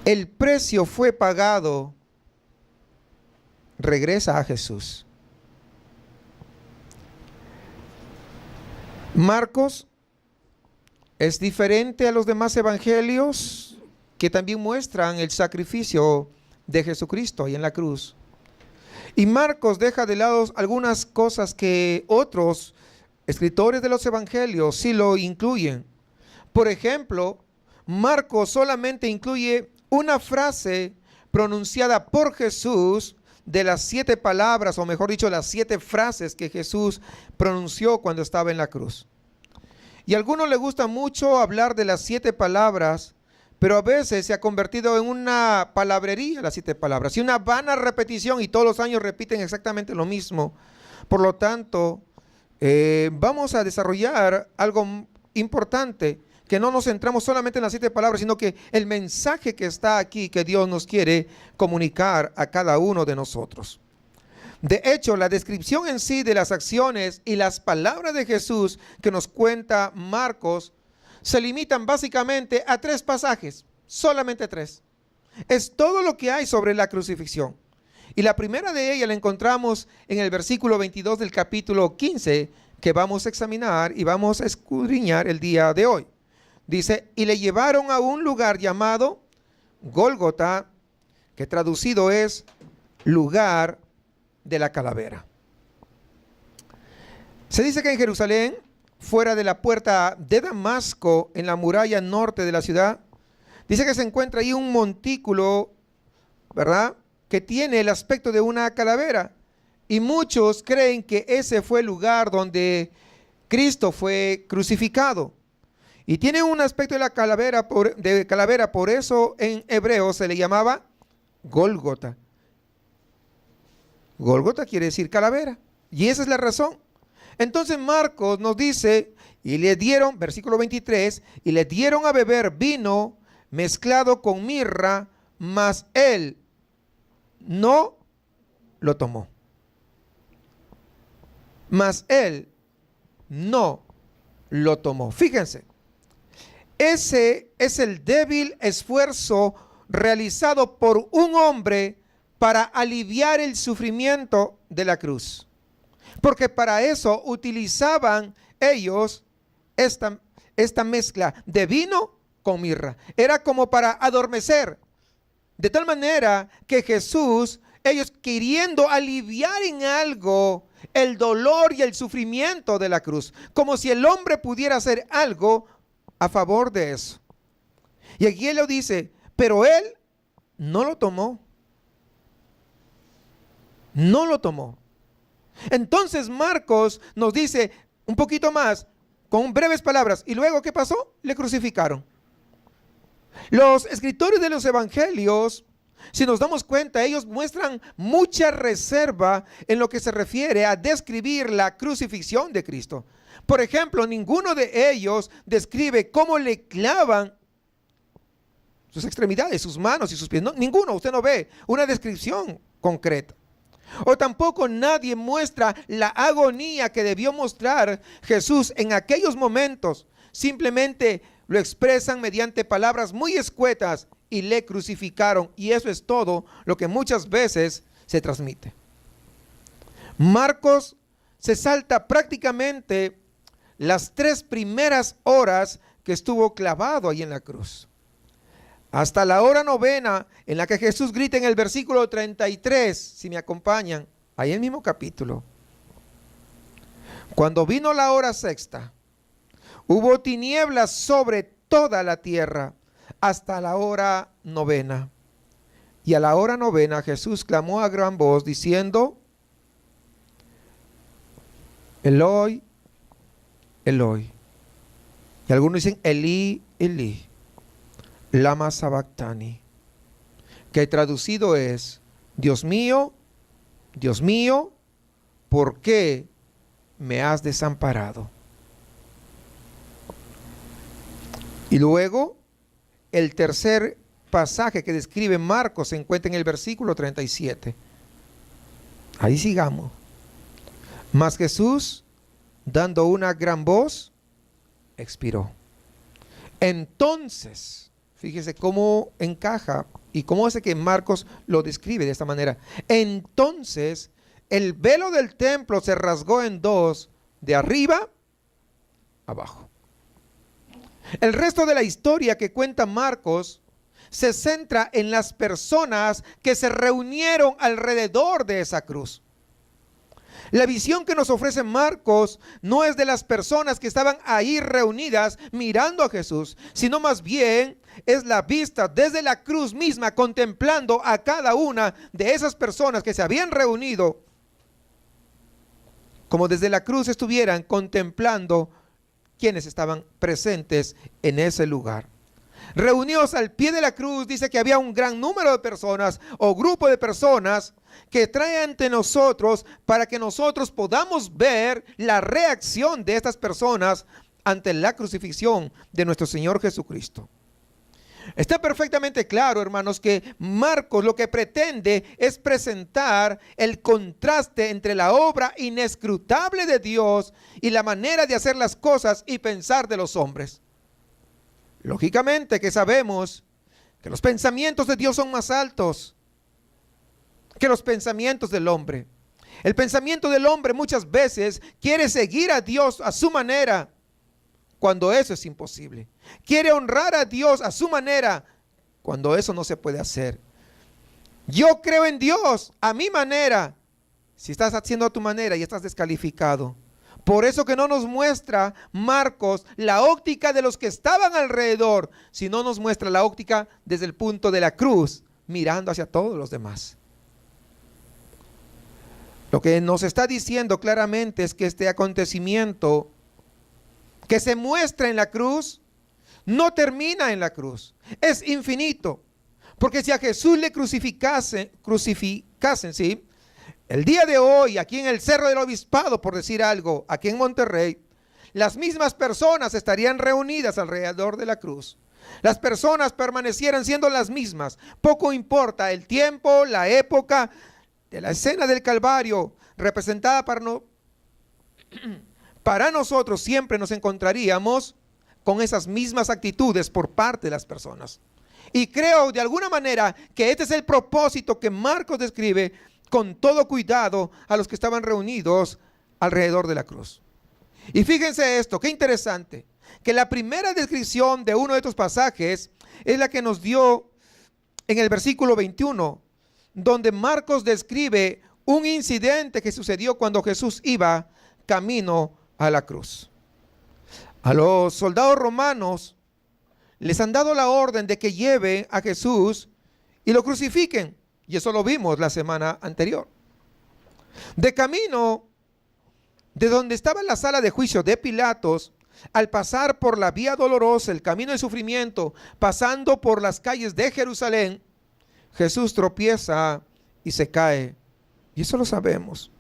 el precio fue pagado, regresa a Jesús. Marcos es diferente a los demás evangelios que también muestran el sacrificio de Jesucristo ahí en la cruz. Y Marcos deja de lado algunas cosas que otros escritores de los evangelios sí lo incluyen. Por ejemplo, Marcos solamente incluye una frase pronunciada por Jesús de las 7 palabras, o mejor dicho, las 7 frases que Jesús pronunció cuando estaba en la cruz. Y a algunos les gusta mucho hablar de las 7 palabras, pero a veces se ha convertido en una palabrería las 7 palabras, y una vana repetición, y todos los años repiten exactamente lo mismo. Por lo tanto, vamos a desarrollar algo importante, que no nos centramos solamente en las 7 palabras, sino que el mensaje que está aquí, que Dios nos quiere comunicar a cada uno de nosotros. De hecho, la descripción en sí de las acciones y las palabras de Jesús que nos cuenta Marcos se limitan básicamente a 3 pasajes, solamente 3. Es todo lo que hay sobre la crucifixión. Y la primera de ellas la encontramos en el versículo 22 del capítulo 15, que vamos a examinar y vamos a escudriñar el día de hoy. Dice, y le llevaron a un lugar llamado Gólgota, que traducido es lugar de la calavera. Se dice que en Jerusalén, fuera de la puerta de Damasco, en la muralla norte de la ciudad, dice que se encuentra ahí un montículo, ¿verdad?, que tiene el aspecto de una calavera, y muchos creen que ese fue el lugar donde Cristo fue crucificado, y tiene un aspecto de la calavera, por eso en hebreo se le llamaba Gólgota. Gólgota quiere decir calavera, y esa es la razón. Entonces Marcos nos dice, y le dieron, versículo 23, y le dieron a beber vino mezclado con mirra, mas él no lo tomó. Mas él no lo tomó. Fíjense, ese es el débil esfuerzo realizado por un hombre para aliviar el sufrimiento de la cruz. Porque para eso utilizaban ellos esta mezcla de vino con mirra. Era como para adormecer. De tal manera que Jesús, ellos queriendo aliviar en algo el dolor y el sufrimiento de la cruz, como si el hombre pudiera hacer algo a favor de eso. Y aquí él lo dice, pero él no lo tomó. No lo tomó. Entonces Marcos nos dice un poquito más, con breves palabras, y luego ¿qué pasó? Le crucificaron. Los escritores de los evangelios, si nos damos cuenta, ellos muestran mucha reserva en lo que se refiere a describir la crucifixión de Cristo. Por ejemplo, ninguno de ellos describe cómo le clavan sus extremidades, sus manos y sus pies. No, ninguno, usted no ve una descripción concreta. O tampoco nadie muestra la agonía que debió mostrar Jesús en aquellos momentos. Simplemente lo expresan mediante palabras muy escuetas y le crucificaron. Y eso es todo lo que muchas veces se transmite. Marcos se salta prácticamente las 3 primeras horas que estuvo clavado ahí en la cruz. Hasta la hora 9, en la que Jesús grita en el versículo 33, si me acompañan, ahí en el mismo capítulo. Cuando vino la hora 6, hubo tinieblas sobre toda la tierra hasta la hora 9. Y a la hora 9 Jesús clamó a gran voz diciendo, Eloi, Eloi. Y algunos dicen, Elí, Elí, lama sabactani, que traducido es, Dios mío, ¿por qué me has desamparado? Y luego, el tercer pasaje que describe Marcos se encuentra en el versículo 37. Ahí sigamos. Mas Jesús, dando una gran voz, expiró. Entonces, Fíjese cómo encaja y cómo hace que Marcos lo describe de esta manera. Entonces, el velo del templo se rasgó en dos, de arriba abajo. El resto de la historia que cuenta Marcos se centra en las personas que se reunieron alrededor de esa cruz. La visión que nos ofrece Marcos no es de las personas que estaban ahí reunidas mirando a Jesús, sino más bien es la vista desde la cruz misma, contemplando a cada una de esas personas que se habían reunido, como desde la cruz estuvieran contemplando quienes estaban presentes en ese lugar. Reunidos al pie de la cruz, dice que había un gran número de personas o grupo de personas que trae ante nosotros para que nosotros podamos ver la reacción de estas personas ante la crucifixión de nuestro Señor Jesucristo. Está perfectamente claro, hermanos, que Marcos lo que pretende es presentar el contraste entre la obra inescrutable de Dios y la manera de hacer las cosas y pensar de los hombres. Lógicamente que sabemos que los pensamientos de Dios son más altos que los pensamientos del hombre. El pensamiento del hombre muchas veces quiere seguir a Dios a su manera, cuando eso es imposible. Quiere honrar a Dios a su manera, cuando eso no se puede hacer. Yo creo en Dios a mi manera. Si estás haciendo a tu manera, ya estás descalificado. Por eso que no nos muestra Marcos la óptica de los que estaban alrededor, sino nos muestra la óptica desde el punto de la cruz, mirando hacia todos los demás. Lo que nos está diciendo claramente es que este acontecimiento que se muestra en la cruz no termina en la cruz, es infinito. Porque si a Jesús le crucificasen, ¿sí?, el día de hoy, aquí en el Cerro del Obispado, por decir algo, aquí en Monterrey, las mismas personas estarían reunidas alrededor de la cruz. Las personas permanecieran siendo las mismas. Poco importa el tiempo, la época de la escena del Calvario, representada para nosotros siempre nos encontraríamos con esas mismas actitudes por parte de las personas. Y creo de alguna manera que este es el propósito que Marcos describe con todo cuidado a los que estaban reunidos alrededor de la cruz. Y fíjense esto, qué interesante, que la primera descripción de uno de estos pasajes es la que nos dio en el versículo 21, donde Marcos describe un incidente que sucedió cuando Jesús iba camino a la cruz. A los soldados romanos les han dado la orden de que lleven a Jesús y lo crucifiquen. Y eso lo vimos la semana anterior. De camino de donde estaba la sala de juicio de Pilatos, al pasar por la vía dolorosa, el camino del sufrimiento, pasando por las calles de Jerusalén, Jesús tropieza y se cae. Y eso lo sabemos.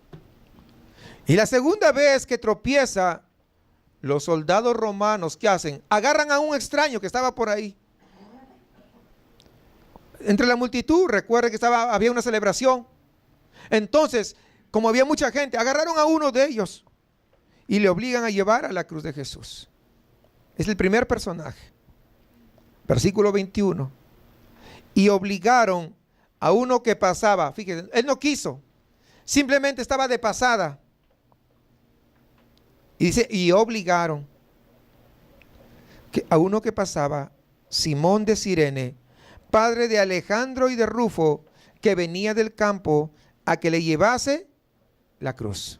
Y la segunda vez que tropieza, los soldados romanos, ¿qué hacen? Agarran a un extraño que estaba por ahí. Entre la multitud, recuerden que había una celebración. Entonces, como había mucha gente, agarraron a uno de ellos y le obligan a llevar a la cruz de Jesús. Es el primer personaje. Versículo 21. Y obligaron a uno que pasaba. Fíjense, él no quiso. Simplemente estaba de pasada. Y dice, y obligaron a uno que pasaba, Simón de Cirene, padre de Alejandro y de Rufo, que venía del campo, a que le llevase la cruz.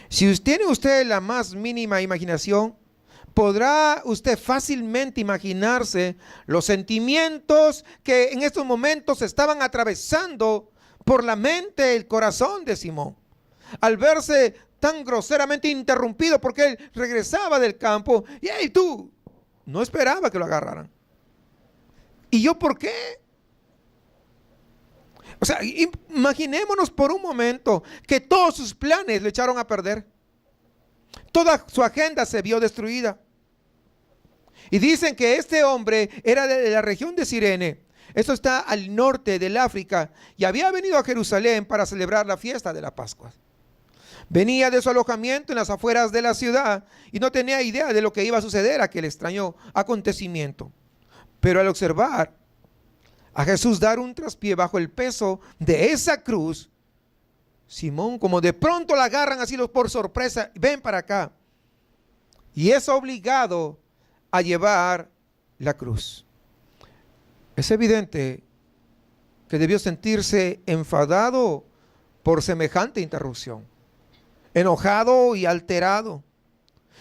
Si tiene usted la más mínima imaginación, podrá usted fácilmente imaginarse los sentimientos que en estos momentos estaban atravesando por la mente, el corazón de Simón, al verse tan groseramente interrumpido porque él regresaba del campo y hey, tú, no esperaba que lo agarraran. ¿Y yo por qué? O sea, imaginémonos por un momento que todos sus planes le echaron a perder. Toda su agenda se vio destruida. Y dicen que este hombre era de la región de Cirene. Esto está al norte del África y había venido a Jerusalén para celebrar la fiesta de la Pascua. Venía de su alojamiento en las afueras de la ciudad y no tenía idea de lo que iba a suceder, aquel extraño acontecimiento. Pero al observar a Jesús dar un traspié bajo el peso de esa cruz, Simón, como de pronto la agarran así por sorpresa, ven para acá, y es obligado a llevar la cruz. Es evidente que debió sentirse enfadado por semejante interrupción, enojado y alterado.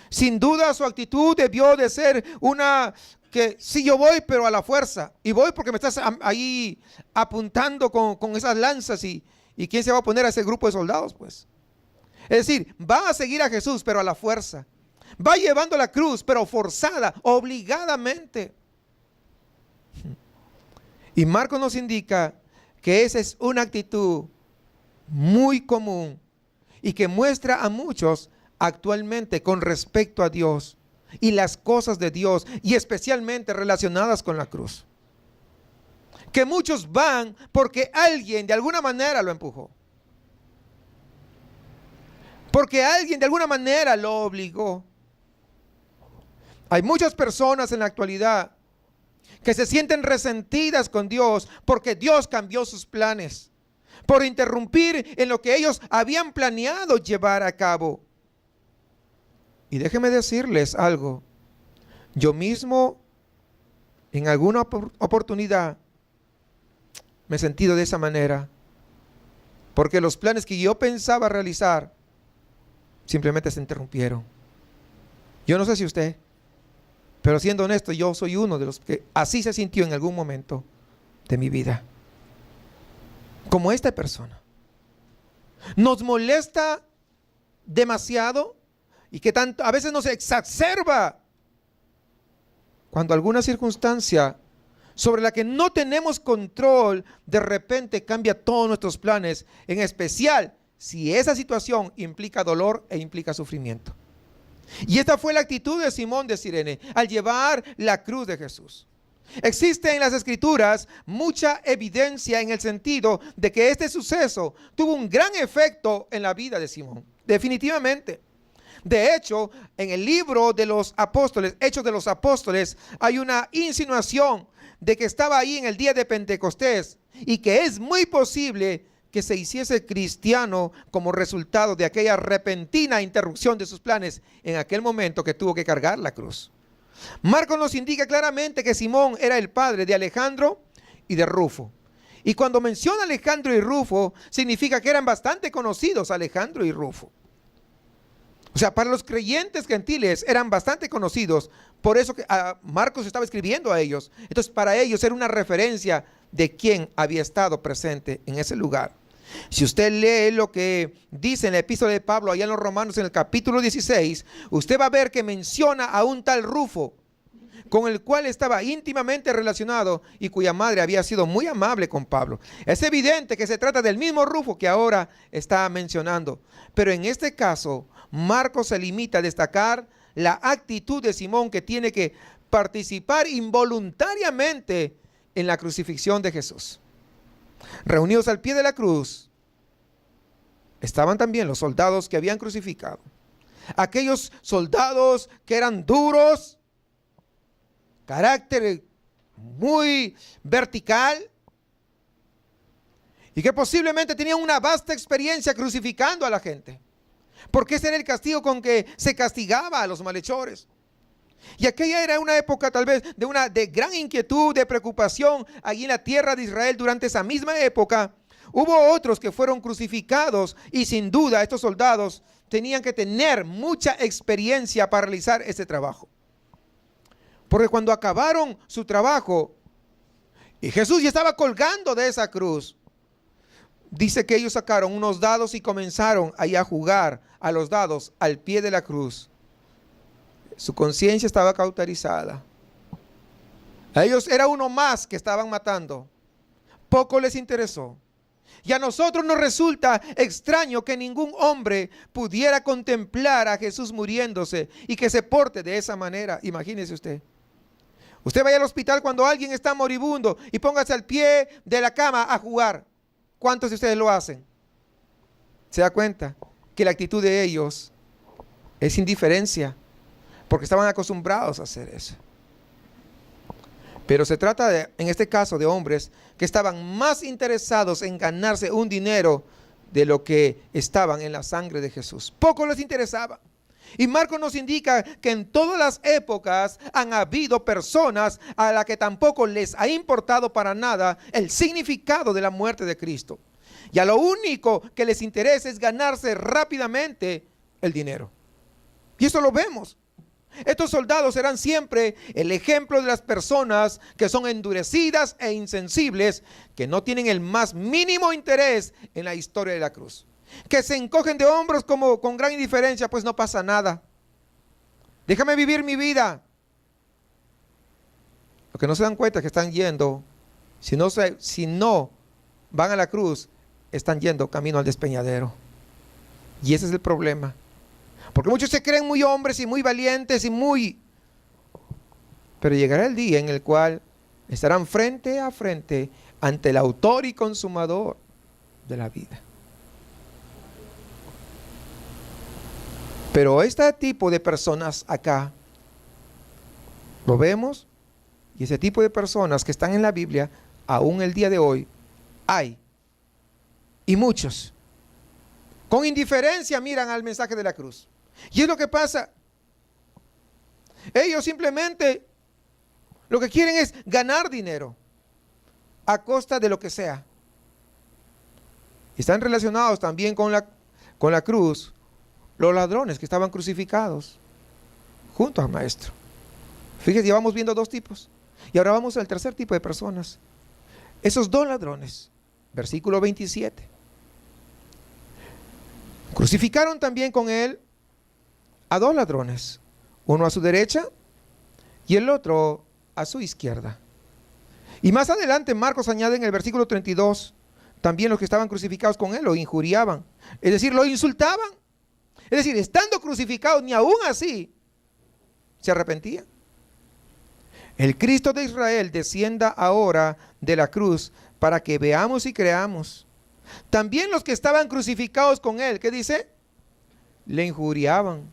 Sin duda su actitud debió de ser una que sí, yo voy, pero a la fuerza, y voy porque me estás ahí apuntando con esas lanzas, y ¿quién se va a oponer a ese grupo de soldados? Pues es decir, va a seguir a Jesús pero a la fuerza, va llevando la cruz pero forzada, obligadamente. Y Marcos nos indica que esa es una actitud muy común y que muestra a muchos actualmente con respecto a Dios y las cosas de Dios, y especialmente relacionadas con la cruz. Que muchos van porque alguien de alguna manera lo empujó, porque alguien de alguna manera lo obligó. Hay muchas personas en la actualidad que se sienten resentidas con Dios porque Dios cambió sus planes, por interrumpir en lo que ellos habían planeado llevar a cabo. Y déjenme decirles algo, yo mismo en alguna oportunidad me he sentido de esa manera, porque los planes que yo pensaba realizar simplemente se interrumpieron. Yo no sé si usted, pero siendo honesto, yo soy uno de los que así se sintió en algún momento de mi vida, como esta persona. Nos molesta demasiado y que tanto a veces nos exacerba cuando alguna circunstancia sobre la que no tenemos control de repente cambia todos nuestros planes, en especial si esa situación implica dolor e implica sufrimiento. Y esta fue la actitud de Simón de Cirene al llevar la cruz de Jesús. Existe en las Escrituras mucha evidencia en el sentido de que este suceso tuvo un gran efecto en la vida de Simón, definitivamente. De hecho, en el libro de los apóstoles, Hechos de los Apóstoles, hay una insinuación de que estaba ahí en el día de Pentecostés y que es muy posible que se hiciese cristiano como resultado de aquella repentina interrupción de sus planes en aquel momento que tuvo que cargar la cruz. Marcos nos indica claramente que Simón era el padre de Alejandro y de Rufo. Y cuando menciona Alejandro y Rufo, significa que eran bastante conocidos Alejandro y Rufo. O sea, para los creyentes gentiles eran bastante conocidos, por eso que Marcos estaba escribiendo a ellos. Entonces, para ellos era una referencia de quién había estado presente en ese lugar. Si usted lee lo que dice en la epístola de Pablo allá en los Romanos en el capítulo 16, usted va a ver que menciona a un tal Rufo, con el cual estaba íntimamente relacionado y cuya madre había sido muy amable con Pablo. Es evidente que se trata del mismo Rufo que ahora está mencionando, pero en este caso Marcos se limita a destacar la actitud de Simón, que tiene que participar involuntariamente en la crucifixión de Jesús. Reunidos al pie de la cruz estaban también los soldados que habían crucificado. Aquellos soldados que eran duros, carácter muy vertical, y que posiblemente tenían una vasta experiencia crucificando a la gente, porque ese era el castigo con que se castigaba a los malhechores. Y aquella era una época tal vez de gran inquietud, de preocupación allí en la tierra de Israel. Durante esa misma época hubo otros que fueron crucificados, y sin duda estos soldados tenían que tener mucha experiencia para realizar ese trabajo, porque cuando acabaron su trabajo y Jesús ya estaba colgando de esa cruz, dice que ellos sacaron unos dados y comenzaron ahí a jugar a los dados al pie de la cruz. Su conciencia estaba cauterizada. A ellos era uno más que estaban matando. Poco les interesó. Y a nosotros nos resulta extraño que ningún hombre pudiera contemplar a Jesús muriéndose y que se porte de esa manera. Imagínese usted. Usted vaya al hospital cuando alguien está moribundo y póngase al pie de la cama a jugar. ¿Cuántos de ustedes lo hacen? ¿Se da cuenta que la actitud de ellos es indiferencia? Porque estaban acostumbrados a hacer eso. Pero se trata en este caso de hombres que estaban más interesados en ganarse un dinero de lo que estaban en la sangre de Jesús. Poco les interesaba. Y Marcos nos indica que en todas las épocas han habido personas a las que tampoco les ha importado para nada el significado de la muerte de Cristo. Y a lo único que les interesa es ganarse rápidamente el dinero. Y eso lo vemos. Estos soldados serán siempre el ejemplo de las personas que son endurecidas e insensibles, que no tienen el más mínimo interés en la historia de la cruz, que se encogen de hombros como con gran indiferencia, pues no pasa nada. Déjame vivir mi vida. Lo que no se dan cuenta es que están yendo, si no van a la cruz, están yendo camino al despeñadero. Y ese es el problema. Porque muchos se creen muy hombres y muy valientes pero llegará el día en el cual estarán frente a frente ante el autor y consumador de la vida. Pero este tipo de personas acá, lo vemos, y ese tipo de personas que están en la Biblia, aún el día de hoy, hay. Y muchos, con indiferencia miran al mensaje de la cruz. Y es lo que pasa. Ellos simplemente lo que quieren es ganar dinero a costa de lo que sea. Están relacionados también con la cruz los ladrones que estaban crucificados junto al maestro. Fíjense, ya vamos viendo dos tipos. Y ahora vamos al tercer tipo de personas. Esos dos ladrones, versículo 27. Crucificaron también con él a dos ladrones, uno a su derecha y el otro a su izquierda. Y más adelante Marcos añade en el versículo 32, también los que estaban crucificados con él lo injuriaban, es decir, lo insultaban. Es decir, estando crucificados, ni aún así se arrepentían. El Cristo de Israel descienda ahora de la cruz para que veamos y creamos. También los que estaban crucificados con él, ¿qué dice? Le injuriaban,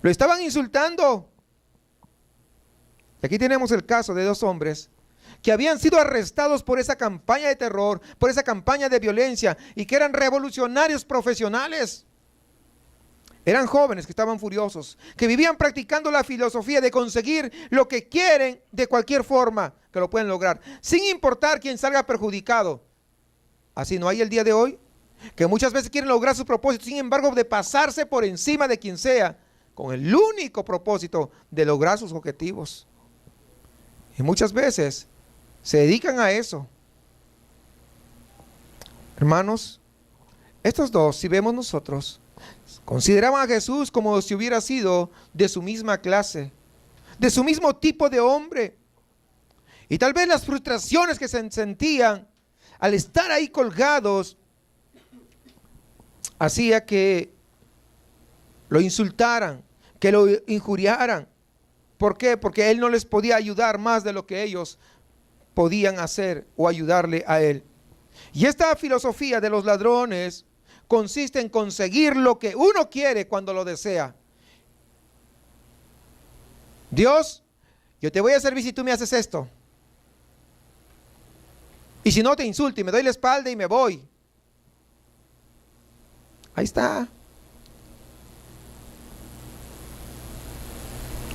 lo estaban insultando. Y aquí tenemos el caso de dos hombres que habían sido arrestados por esa campaña de terror, por esa campaña de violencia, y que eran revolucionarios profesionales. Eran jóvenes que estaban furiosos, que vivían practicando la filosofía de conseguir lo que quieren de cualquier forma que lo pueden lograr, sin importar quién salga perjudicado. Así no hay el día de hoy, que muchas veces quieren lograr sus propósitos, sin embargo de pasarse por encima de quien sea, con el único propósito de lograr sus objetivos. Y muchas veces se dedican a eso. Hermanos, estos dos, si vemos nosotros, consideraban a Jesús como si hubiera sido de su misma clase, de su mismo tipo de hombre. Y tal vez las frustraciones que se sentían al estar ahí colgados hacía que lo insultaran, que lo injuriaran. ¿Por qué? Porque él no les podía ayudar más de lo que ellos podían hacer o ayudarle a él. Y esta filosofía de los ladrones consiste en conseguir lo que uno quiere cuando lo desea. Dios, yo te voy a servir si tú me haces esto. Y si no, te insulto y me doy la espalda y me voy. Ahí está.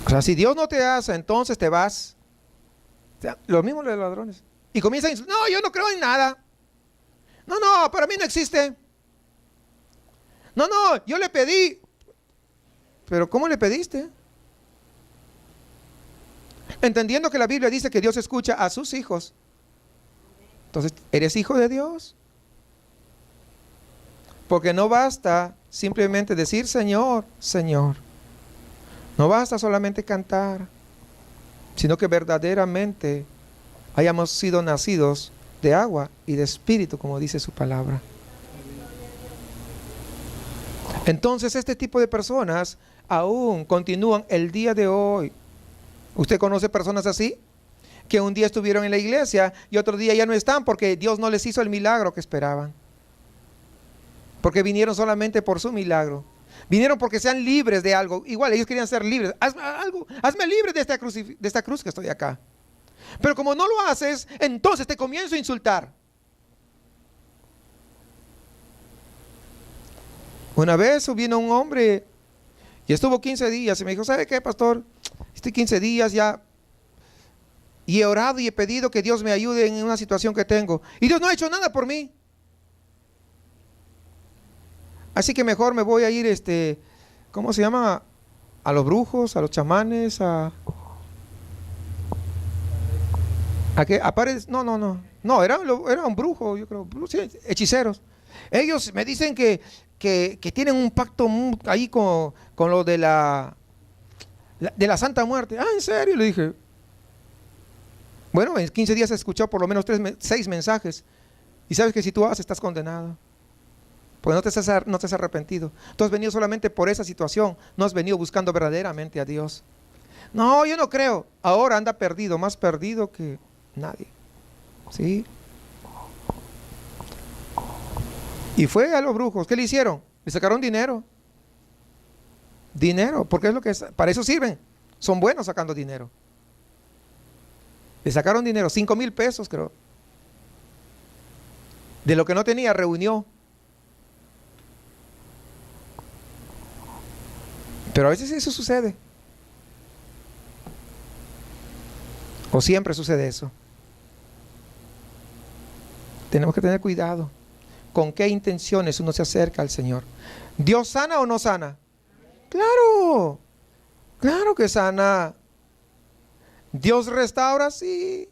O sea, si Dios no te hace, entonces te vas. O sea, lo mismo los ladrones. Y comienzan a insultar. No, yo no creo en nada. No, para mí no existe. No, yo le pedí. Pero ¿cómo le pediste? Entendiendo que la Biblia dice que Dios escucha a sus hijos. Entonces, ¿eres hijo de Dios? Porque no basta simplemente decir Señor, Señor. No basta solamente cantar, sino que verdaderamente hayamos sido nacidos de agua y de espíritu, como dice su palabra. Entonces este tipo de personas aún continúan el día de hoy. ¿Usted conoce personas así? Que un día estuvieron en la iglesia y otro día ya no están porque Dios no les hizo el milagro que esperaban. Porque vinieron solamente por su milagro. Vinieron porque sean libres de algo. Igual ellos querían ser libres. Hazme libre de esta cruz que estoy acá. Pero como no lo haces, entonces te comienzo a insultar. Una vez vino un hombre y estuvo 15 días y me dijo, ¿sabe qué, pastor? Estoy 15 días ya y he orado y he pedido que Dios me ayude en una situación que tengo. Y Dios no ha hecho nada por mí. Así que mejor me voy a ir, ¿cómo se llama? A los brujos, a los chamanes, ¿a qué? ¿A paredes? No, era un brujo, yo creo, sí, hechiceros. Ellos me dicen que tienen un pacto ahí con lo de la Santa Muerte. Ah, ¿en serio? Le dije. Bueno, en 15 días he escuchado por lo menos 6 mensajes. Y sabes que si tú haces, estás condenado. Porque no te has arrepentido. Tú has venido solamente por esa situación. No has venido buscando verdaderamente a Dios. No, yo no creo. Ahora anda perdido, más perdido que nadie. ¿Sí? Y fue a los brujos. ¿Qué le hicieron? Le sacaron dinero. Dinero, porque es lo que es. Para eso sirven. Son buenos sacando dinero. Le sacaron dinero, 5,000 pesos creo. De lo que no tenía, reunió. Pero a veces eso sucede. O siempre sucede eso. Tenemos que tener cuidado. ¿Con qué intenciones uno se acerca al Señor? ¿Dios sana o no sana? Claro, claro que sana. ¿Dios restaura? Sí.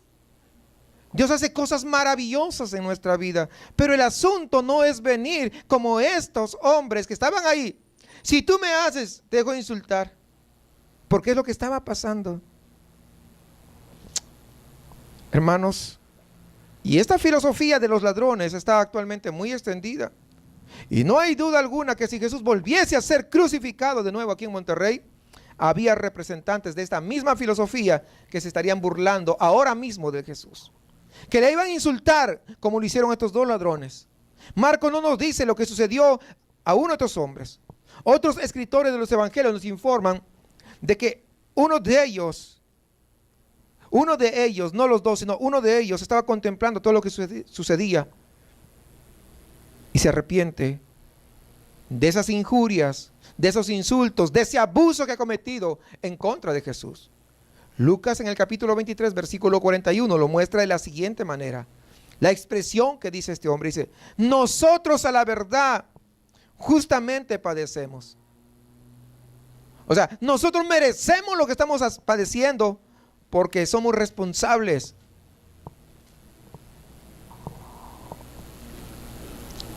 Dios hace cosas maravillosas en nuestra vida. Pero el asunto no es venir como estos hombres que estaban ahí. Si tú me haces, te dejo de insultar. Porque es lo que estaba pasando. Hermanos, y esta filosofía de los ladrones está actualmente muy extendida. Y no hay duda alguna que si Jesús volviese a ser crucificado de nuevo aquí en Monterrey, había representantes de esta misma filosofía que se estarían burlando ahora mismo de Jesús. Que le iban a insultar como lo hicieron estos 2 ladrones. Marco no nos dice lo que sucedió a uno de estos hombres. Otros escritores de los evangelios nos informan de que uno de ellos, no los 2, sino uno de ellos estaba contemplando todo lo que sucedía y se arrepiente de esas injurias, de esos insultos, de ese abuso que ha cometido en contra de Jesús. Lucas en el capítulo 23, versículo 41 lo muestra de la siguiente manera. La expresión que dice este hombre dice, nosotros a la verdad justamente padecemos. O sea, nosotros merecemos lo que estamos padeciendo porque somos responsables.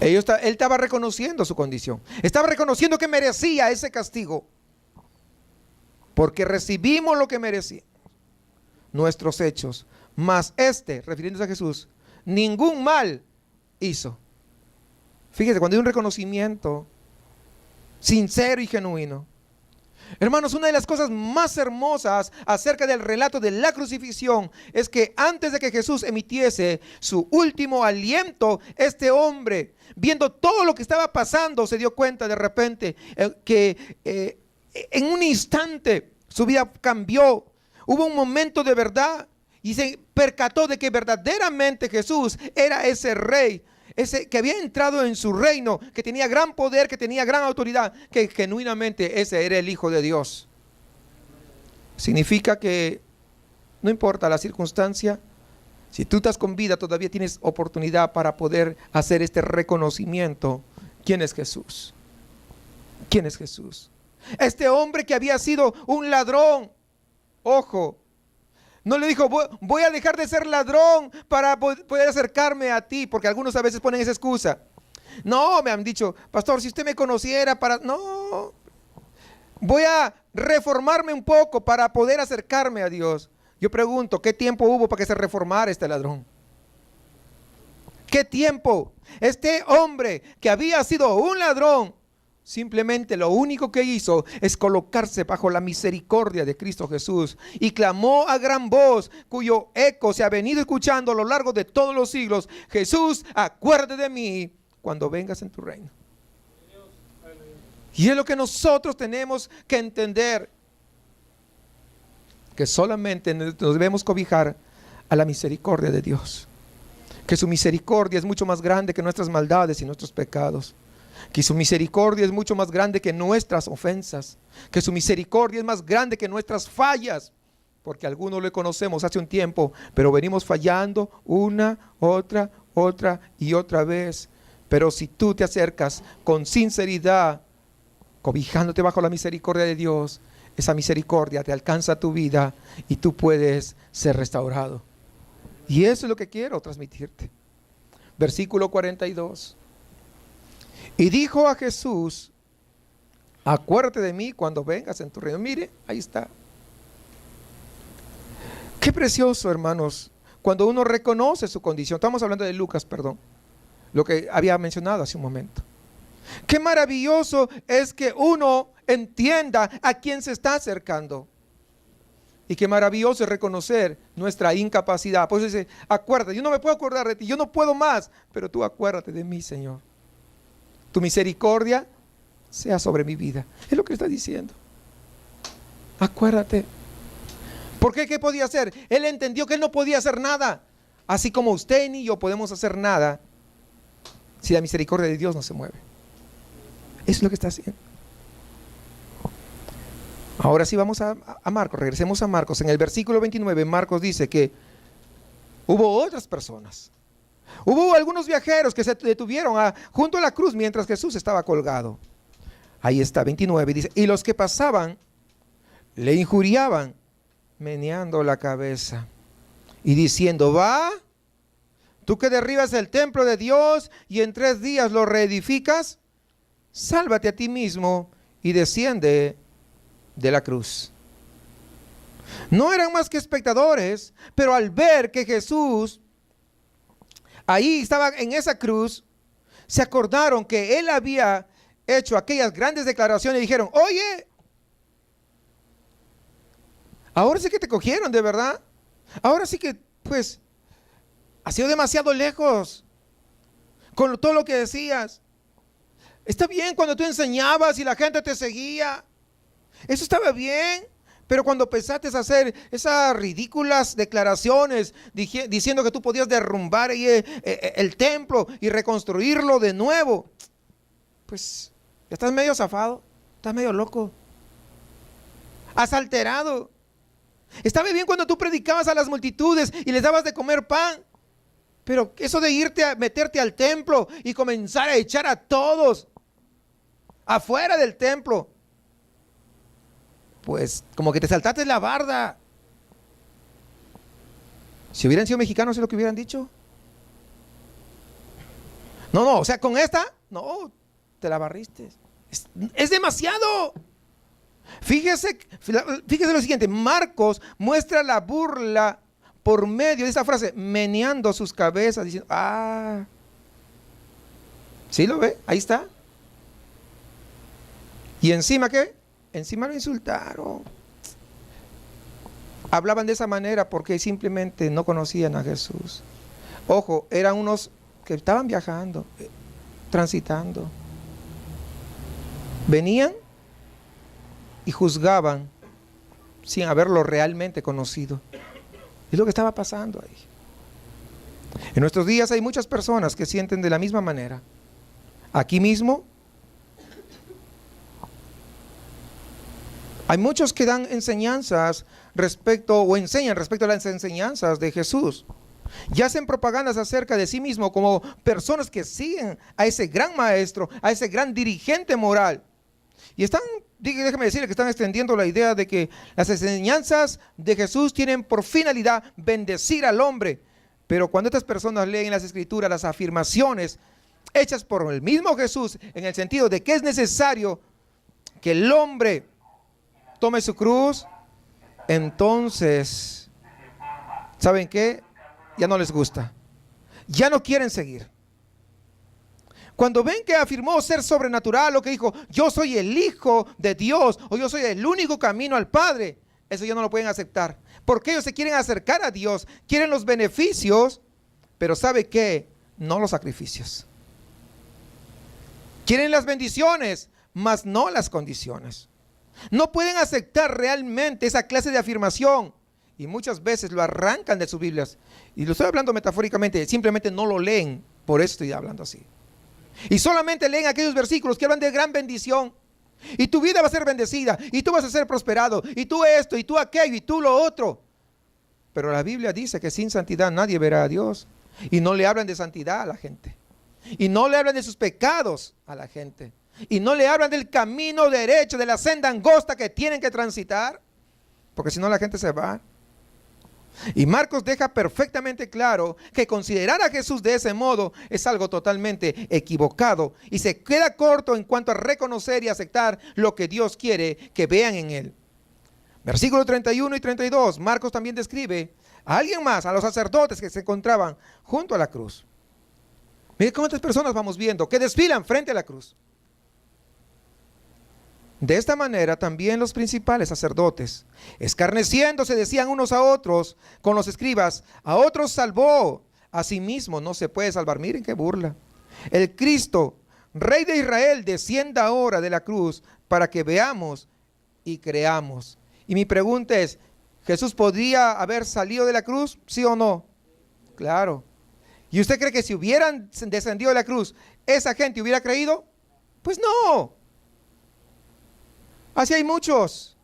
Él estaba reconociendo su condición. Estaba reconociendo que merecía ese castigo. Porque recibimos lo que merecíamos. Nuestros hechos. Mas refiriéndose a Jesús, ningún mal hizo. Fíjese, cuando hay un reconocimiento sincero y genuino. Hermanos, una de las cosas más hermosas acerca del relato de la crucifixión es que antes de que Jesús emitiese su último aliento, este hombre, viendo todo lo que estaba pasando, se dio cuenta de repente que en un instante su vida cambió. Hubo un momento de verdad y se percató de que verdaderamente Jesús era ese rey, ese que había entrado en su reino, que tenía gran poder, que tenía gran autoridad, que genuinamente ese era el Hijo de Dios. Significa que no importa la circunstancia, si tú estás con vida todavía tienes oportunidad para poder hacer este reconocimiento. ¿Quién es Jesús? ¿Quién es Jesús? Este hombre que había sido un ladrón, ojo, no le dijo, voy a dejar de ser ladrón para poder acercarme a ti, porque algunos a veces ponen esa excusa. No, me han dicho, pastor, si usted me conociera No, voy a reformarme un poco para poder acercarme a Dios. Yo pregunto, ¿qué tiempo hubo para que se reformara este ladrón? ¿Qué tiempo? Este hombre que había sido un ladrón, simplemente lo único que hizo es colocarse bajo la misericordia de Cristo Jesús y clamó a gran voz, cuyo eco se ha venido escuchando a lo largo de todos los siglos: Jesús, acuérdate de mí cuando vengas en tu reino. Y es lo que nosotros tenemos que entender, que solamente nos debemos cobijar a la misericordia de Dios. Que su misericordia es mucho más grande que nuestras maldades y nuestros pecados. Que su misericordia es mucho más grande que nuestras ofensas. Que su misericordia es más grande que nuestras fallas. Porque algunos le conocemos hace un tiempo, pero venimos fallando una, otra y otra vez. Pero si tú te acercas con sinceridad, cobijándote bajo la misericordia de Dios, esa misericordia te alcanza tu vida y tú puedes ser restaurado. Y eso es lo que quiero transmitirte. Versículo 42. Y dijo a Jesús: acuérdate de mí cuando vengas en tu reino. Mire, ahí está. Qué precioso, hermanos, cuando uno reconoce su condición. Estamos hablando de Lucas, perdón, lo que había mencionado hace un momento. Qué maravilloso es que uno entienda a quién se está acercando. Y qué maravilloso es reconocer nuestra incapacidad. Por eso dice: acuérdate, yo no me puedo acordar de ti, yo no puedo más, pero tú acuérdate de mí, Señor. Tu misericordia sea sobre mi vida. Es lo que está diciendo. Acuérdate. ¿Por qué? ¿Qué podía hacer? Él entendió que él no podía hacer nada. Así como usted ni yo podemos hacer nada si la misericordia de Dios no se mueve. Eso es lo que está haciendo. Ahora sí vamos a Marcos, regresemos a Marcos. En el versículo 29, Marcos dice que hubo otras personas. Hubo algunos viajeros que se detuvieron junto a la cruz mientras Jesús estaba colgado. Ahí está, 29, dice: y los que pasaban le injuriaban, meneando la cabeza y diciendo: va, tú que derribas el templo de Dios y en 3 días lo reedificas, sálvate a ti mismo y desciende de la cruz. No eran más que espectadores, pero al ver que Jesús ahí estaba en esa cruz, se acordaron que él había hecho aquellas grandes declaraciones y dijeron: oye, ahora sí que te cogieron de verdad. Ahora sí que pues has sido demasiado lejos con todo lo que decías. Está bien cuando tú enseñabas y la gente te seguía, eso estaba bien, pero cuando empezaste a hacer esas ridículas declaraciones diciendo que tú podías derrumbar el templo y reconstruirlo de nuevo, pues ya estás medio zafado, estás medio loco, has alterado. Estaba bien cuando tú predicabas a las multitudes y les dabas de comer pan, pero eso de meterte al templo y comenzar a echar a todos afuera del templo, pues como que te saltaste la barda. Si hubieran sido mexicanos, ¿es lo que hubieran dicho? No, o sea, con esta, no, te la barriste. Es demasiado. Fíjese lo siguiente: Marcos muestra la burla por medio de esa frase, meneando sus cabezas, diciendo: ¿sí lo ve? Ahí está. ¿Y encima qué? Encima lo insultaron. Hablaban de esa manera porque simplemente no conocían a Jesús. Ojo, eran unos que estaban viajando, transitando. Venían y juzgaban sin haberlo realmente conocido. Es lo que estaba pasando ahí. En nuestros días hay muchas personas que sienten de la misma manera. Aquí mismo hay muchos que dan enseñanzas enseñan respecto a las enseñanzas de Jesús. Y hacen propagandas acerca de sí mismo como personas que siguen a ese gran maestro, a ese gran dirigente moral. Y déjeme decirle que están extendiendo la idea de que las enseñanzas de Jesús tienen por finalidad bendecir al hombre. Pero cuando estas personas leen las Escrituras, las afirmaciones hechas por el mismo Jesús, en el sentido de que es necesario que el hombre tome su cruz, entonces, ¿saben qué? Ya no les gusta. Ya no quieren seguir. Cuando ven que afirmó ser sobrenatural, o que dijo: yo soy el Hijo de Dios, o yo soy el único camino al Padre, eso ya no lo pueden aceptar. Porque ellos se quieren acercar a Dios, quieren los beneficios, pero ¿sabe qué? No los sacrificios. Quieren las bendiciones, mas no las condiciones. No pueden aceptar realmente esa clase de afirmación. y muchas veces lo arrancan de sus Biblias. Y lo estoy hablando metafóricamente, simplemente no lo leen, por eso estoy hablando así. Y solamente leen aquellos versículos que hablan de gran bendición. Y tu vida va a ser bendecida, y tú vas a ser prosperado, y tú esto, y tú aquello, y tú lo otro. Pero la Biblia dice que sin santidad nadie verá a Dios. Y no le hablan de santidad a la gente. Y no le hablan de sus pecados a la gente. Y no le hablan del camino derecho, de la senda angosta que tienen que transitar. Porque si no la gente se va. Y Marcos deja perfectamente claro que considerar a Jesús de ese modo es algo totalmente equivocado. Y se queda corto en cuanto a reconocer y aceptar lo que Dios quiere que vean en él. Versículos 31 y 32, Marcos también describe a alguien más, a los sacerdotes que se encontraban junto a la cruz. Mire cuántas personas vamos viendo que desfilan frente a la cruz. De esta manera también los principales sacerdotes, escarneciéndose, decían unos a otros con los escribas: a otros salvó, a sí mismo no se puede salvar. Miren qué burla. El Cristo, Rey de Israel, descienda ahora de la cruz para que veamos y creamos. Y mi pregunta es, ¿Jesús podría haber salido de la cruz? ¿Sí o no? Claro. ¿Y usted cree que si hubieran descendido de la cruz, esa gente hubiera creído? Pues no. Así hay muchos.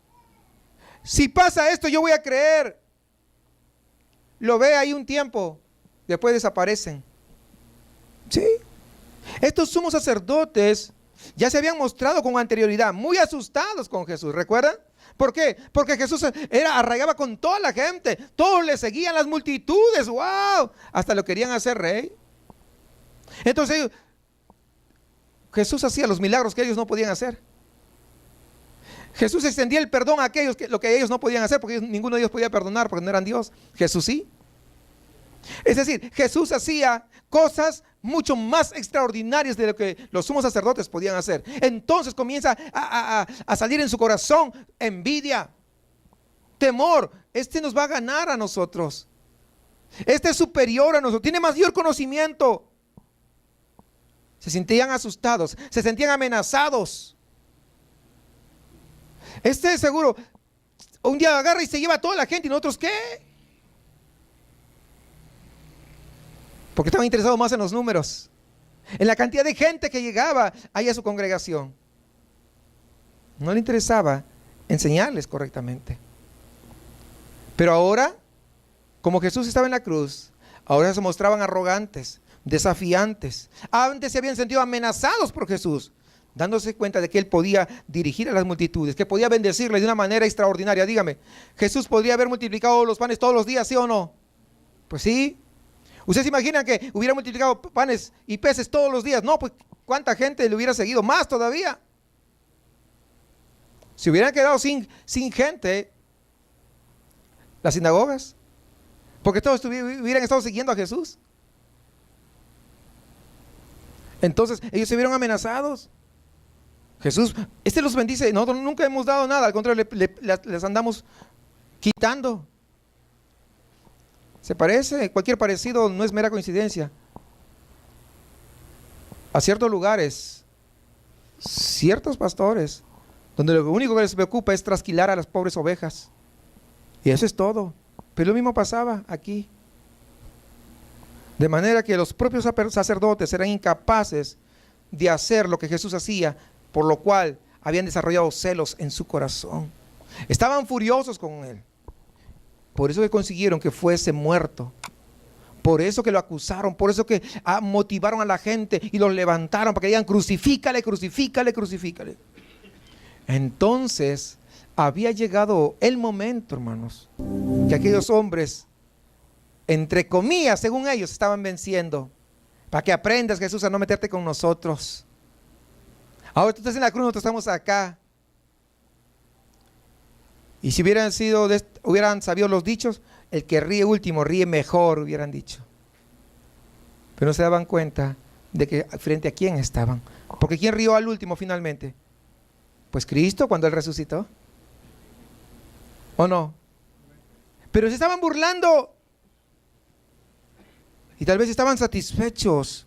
Si pasa esto, yo voy a creer. Lo ve ahí un tiempo, después desaparecen. ¿Sí? Estos sumos sacerdotes ya se habían mostrado con anterioridad muy asustados con Jesús, ¿recuerdan? ¿Por qué? Porque Jesús arraigaba con toda la gente, todos le seguían, las multitudes, ¡wow! Hasta lo querían hacer rey. Entonces Jesús hacía los milagros que ellos no podían hacer. Jesús extendía el perdón a aquellos lo que ellos no podían hacer, porque ninguno de ellos podía perdonar porque no eran Dios. Jesús sí. Es decir, Jesús hacía cosas mucho más extraordinarias de lo que los sumos sacerdotes podían hacer. Entonces comienza a salir en su corazón envidia, temor. Este nos va a ganar a nosotros. Este es superior a nosotros, tiene mayor conocimiento. Se sentían asustados, se sentían amenazados. Este seguro un día agarra y se lleva a toda la gente, ¿y nosotros qué? Porque estaban interesados más en los números, en la cantidad de gente que llegaba ahí a su congregación. No le interesaba enseñarles correctamente. Pero ahora, como Jesús estaba en la cruz, ahora se mostraban arrogantes, desafiantes. Antes se habían sentido amenazados por Jesús, dándose cuenta de que Él podía dirigir a las multitudes, que podía bendecirles de una manera extraordinaria. Dígame, ¿Jesús podría haber multiplicado los panes todos los días, sí o no? Pues sí. ¿Ustedes se imaginan que hubiera multiplicado panes y peces todos los días? No, pues ¿cuánta gente le hubiera seguido? Más todavía. Si hubieran quedado sin gente las sinagogas, porque todos hubieran estado siguiendo a Jesús. Entonces ellos se vieron amenazados. Jesús, los bendice. Nosotros nunca hemos dado nada, al contrario, les andamos quitando. ¿Se parece? Cualquier parecido no es mera coincidencia. A ciertos lugares, ciertos pastores, donde lo único que les preocupa es trasquilar a las pobres ovejas. Y eso es todo. Pero lo mismo pasaba aquí. De manera que los propios sacerdotes eran incapaces de hacer lo que Jesús hacía, por lo cual habían desarrollado celos en su corazón. Estaban furiosos con él. Por eso que consiguieron que fuese muerto. Por eso que lo acusaron. Por eso que motivaron a la gente y los levantaron para que digan: crucifícale, crucifícale, crucifícale. Entonces había llegado el momento, hermanos, que aquellos hombres, entre comillas, según ellos, estaban venciendo. Para que aprendas, Jesús, a no meterte con nosotros. Ahora tú estás en la cruz, nosotros estamos acá. Y si hubieran sabido los dichos, el que ríe último ríe mejor, hubieran dicho. Pero no se daban cuenta de que frente a quién estaban. Porque ¿quién rió al último finalmente? Pues Cristo, cuando Él resucitó. ¿O no? Pero se estaban burlando. Y tal vez estaban satisfechos.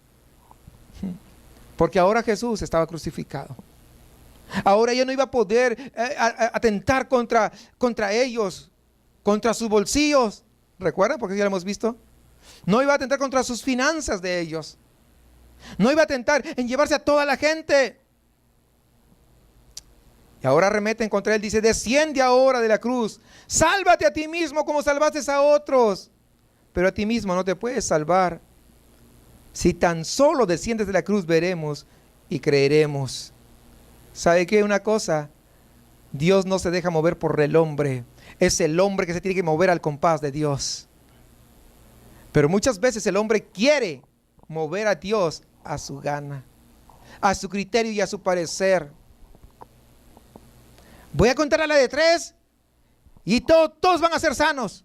Porque ahora Jesús estaba crucificado. Ahora ya no iba a poder atentar contra ellos. contra sus bolsillos. ¿Recuerdan? Porque ya lo hemos visto. No iba a atentar contra sus finanzas de ellos. No iba a atentar en llevarse a toda la gente. Y ahora arremeten contra él. Dice, desciende ahora de la cruz. Sálvate a ti mismo como salvaste a otros. Pero a ti mismo no te puedes salvar. Si tan solo desciendes de la cruz, veremos y creeremos. ¿Sabe qué? Una cosa, Dios no se deja mover por el hombre. Es el hombre que se tiene que mover al compás de Dios. Pero muchas veces el hombre quiere mover a Dios a su gana, a su criterio y a su parecer. Voy a contar a la de 3 y todos van a ser sanos.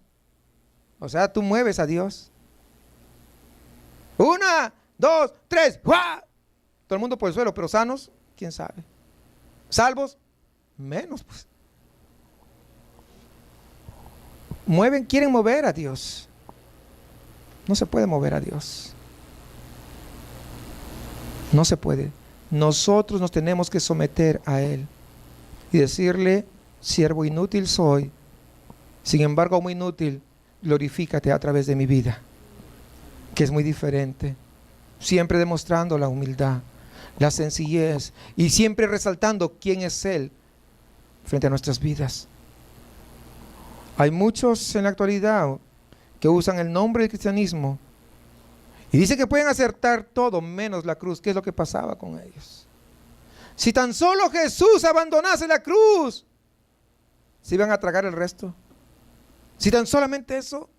O sea, tú mueves a Dios. 1, 2, 3. ¡Jua! Todo el mundo por el suelo, pero sanos, quién sabe. Salvos, menos pues. Quieren mover a Dios. No se puede mover a Dios. No se puede. Nosotros nos tenemos que someter a Él y decirle, siervo inútil soy, sin embargo muy inútil, glorifícate a través de mi vida, que es muy diferente, siempre demostrando la humildad, la sencillez y siempre resaltando quién es Él frente a nuestras vidas. Hay muchos en la actualidad que usan el nombre del cristianismo y dicen que pueden acertar todo menos la cruz. ¿Qué es lo que pasaba con ellos? Si tan solo Jesús abandonase la cruz, ¿se iban a tragar el resto? Si tan solamente eso.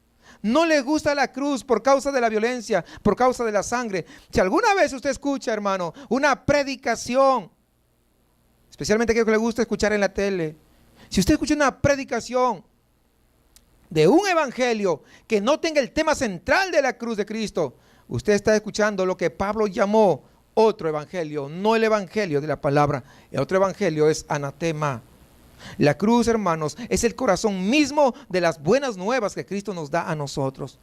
No le gusta la cruz por causa de la violencia, por causa de la sangre. Si alguna vez usted escucha, hermano, una predicación, especialmente aquello que le gusta escuchar en la tele, si usted escucha una predicación de un evangelio que no tenga el tema central de la cruz de Cristo, usted está escuchando lo que Pablo llamó otro evangelio, no el evangelio de la palabra. El otro evangelio es anatema. La cruz, hermanos, es el corazón mismo de las buenas nuevas que Cristo nos da a nosotros.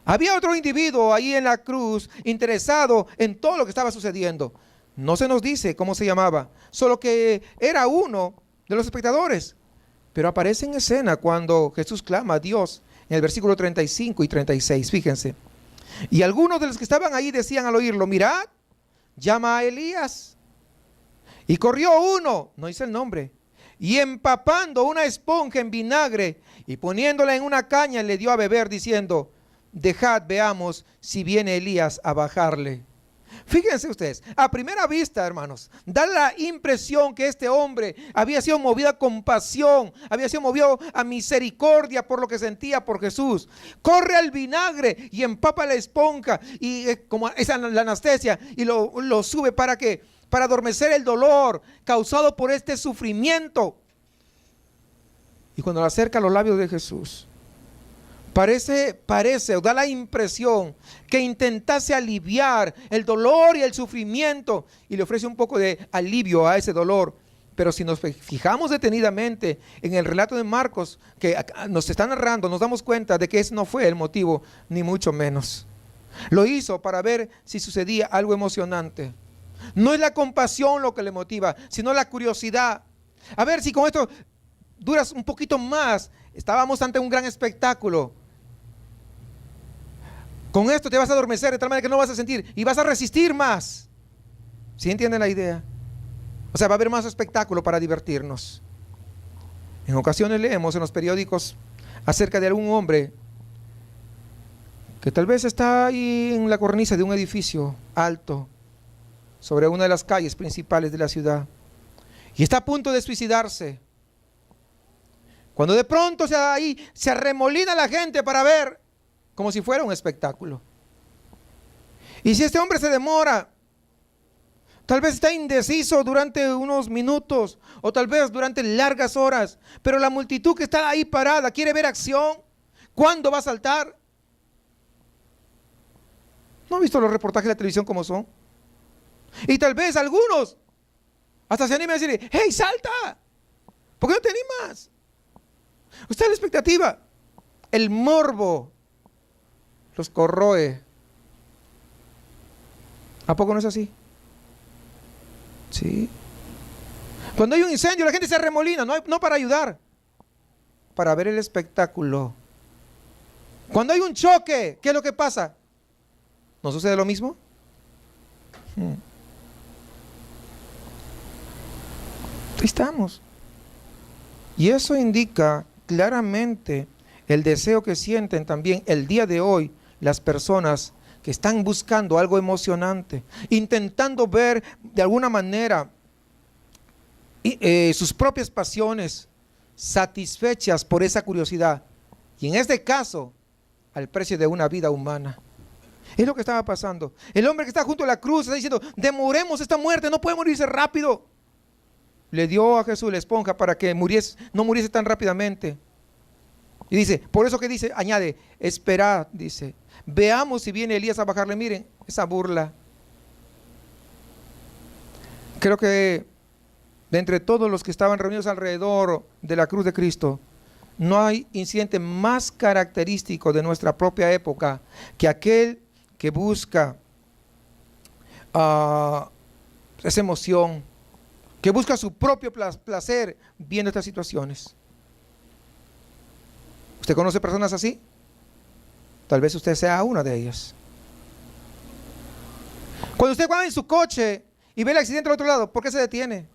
Había otro individuo ahí en la cruz interesado en todo lo que estaba sucediendo. No se nos dice cómo se llamaba, solo que era uno de los espectadores. Pero aparece en escena cuando Jesús clama a Dios en el versículo 35 y 36, fíjense. Y algunos de los que estaban ahí decían al oírlo, mirad, llama a Elías. Y corrió uno, no dice el nombre, y empapando una esponja en vinagre y poniéndola en una caña le dio a beber diciendo, dejad, veamos si viene Elías a bajarle. Fíjense ustedes, a primera vista, hermanos, da la impresión que este hombre había sido movido a compasión, había sido movido a misericordia por lo que sentía por Jesús. Corre al vinagre y empapa la esponja y como esa la anestesia y lo sube para que para adormecer el dolor causado por este sufrimiento. Y cuando lo acerca a los labios de Jesús, parece o da la impresión que intentase aliviar el dolor y el sufrimiento y le ofrece un poco de alivio a ese dolor. Pero si nos fijamos detenidamente en el relato de Marcos que nos está narrando, nos damos cuenta de que ese no fue el motivo, ni mucho menos. Lo hizo para ver si sucedía algo emocionante. No es la compasión lo que le motiva, sino la curiosidad. A ver si con esto duras un poquito más. Estábamos ante un gran espectáculo. Con esto te vas a adormecer de tal manera que no vas a sentir y vas a resistir más. ¿Sí entienden la idea? O sea, va a haber más espectáculo para divertirnos. En ocasiones leemos en los periódicos acerca de algún hombre que tal vez está ahí en la cornisa de un edificio alto sobre una de las calles principales de la ciudad y está a punto de suicidarse. Cuando de pronto ahí se arremolina la gente para ver, como si fuera un espectáculo. Y si este hombre se demora, tal vez está indeciso durante unos minutos o tal vez durante largas horas, pero la multitud que está ahí parada quiere ver acción. ¿Cuándo va a saltar? ¿No han visto los reportajes de la televisión como son? Y tal vez algunos hasta se animan a decir, hey, salta, ¿por qué no te animas? Usted la expectativa, el morbo los corroe. ¿A poco no es así? Sí. Cuando hay un incendio la gente se arremolina, no para ayudar, para ver el espectáculo. Cuando hay un choque, ¿qué es lo que pasa? ¿No sucede lo mismo? Ahí estamos. Y eso indica claramente el deseo que sienten también el día de hoy las personas que están buscando algo emocionante, intentando ver de alguna manera sus propias pasiones satisfechas por esa curiosidad. Y en este caso, al precio de una vida humana. Es lo que estaba pasando. El hombre que está junto a la cruz está diciendo: demoremos esta muerte, no puede morirse rápido. Le dio a Jesús la esponja para que no muriese tan rápidamente. Y dice, por eso que dice, añade, esperad, dice, veamos si viene Elías a bajarle. Miren, esa burla. Creo que de entre todos los que estaban reunidos alrededor de la cruz de Cristo, no hay incidente más característico de nuestra propia época que aquel que busca esa emoción, que busca su propio placer viendo estas situaciones. ¿Usted conoce personas así? Tal vez usted sea una de ellas. Cuando usted va en su coche y ve el accidente al otro lado, ¿por qué se detiene?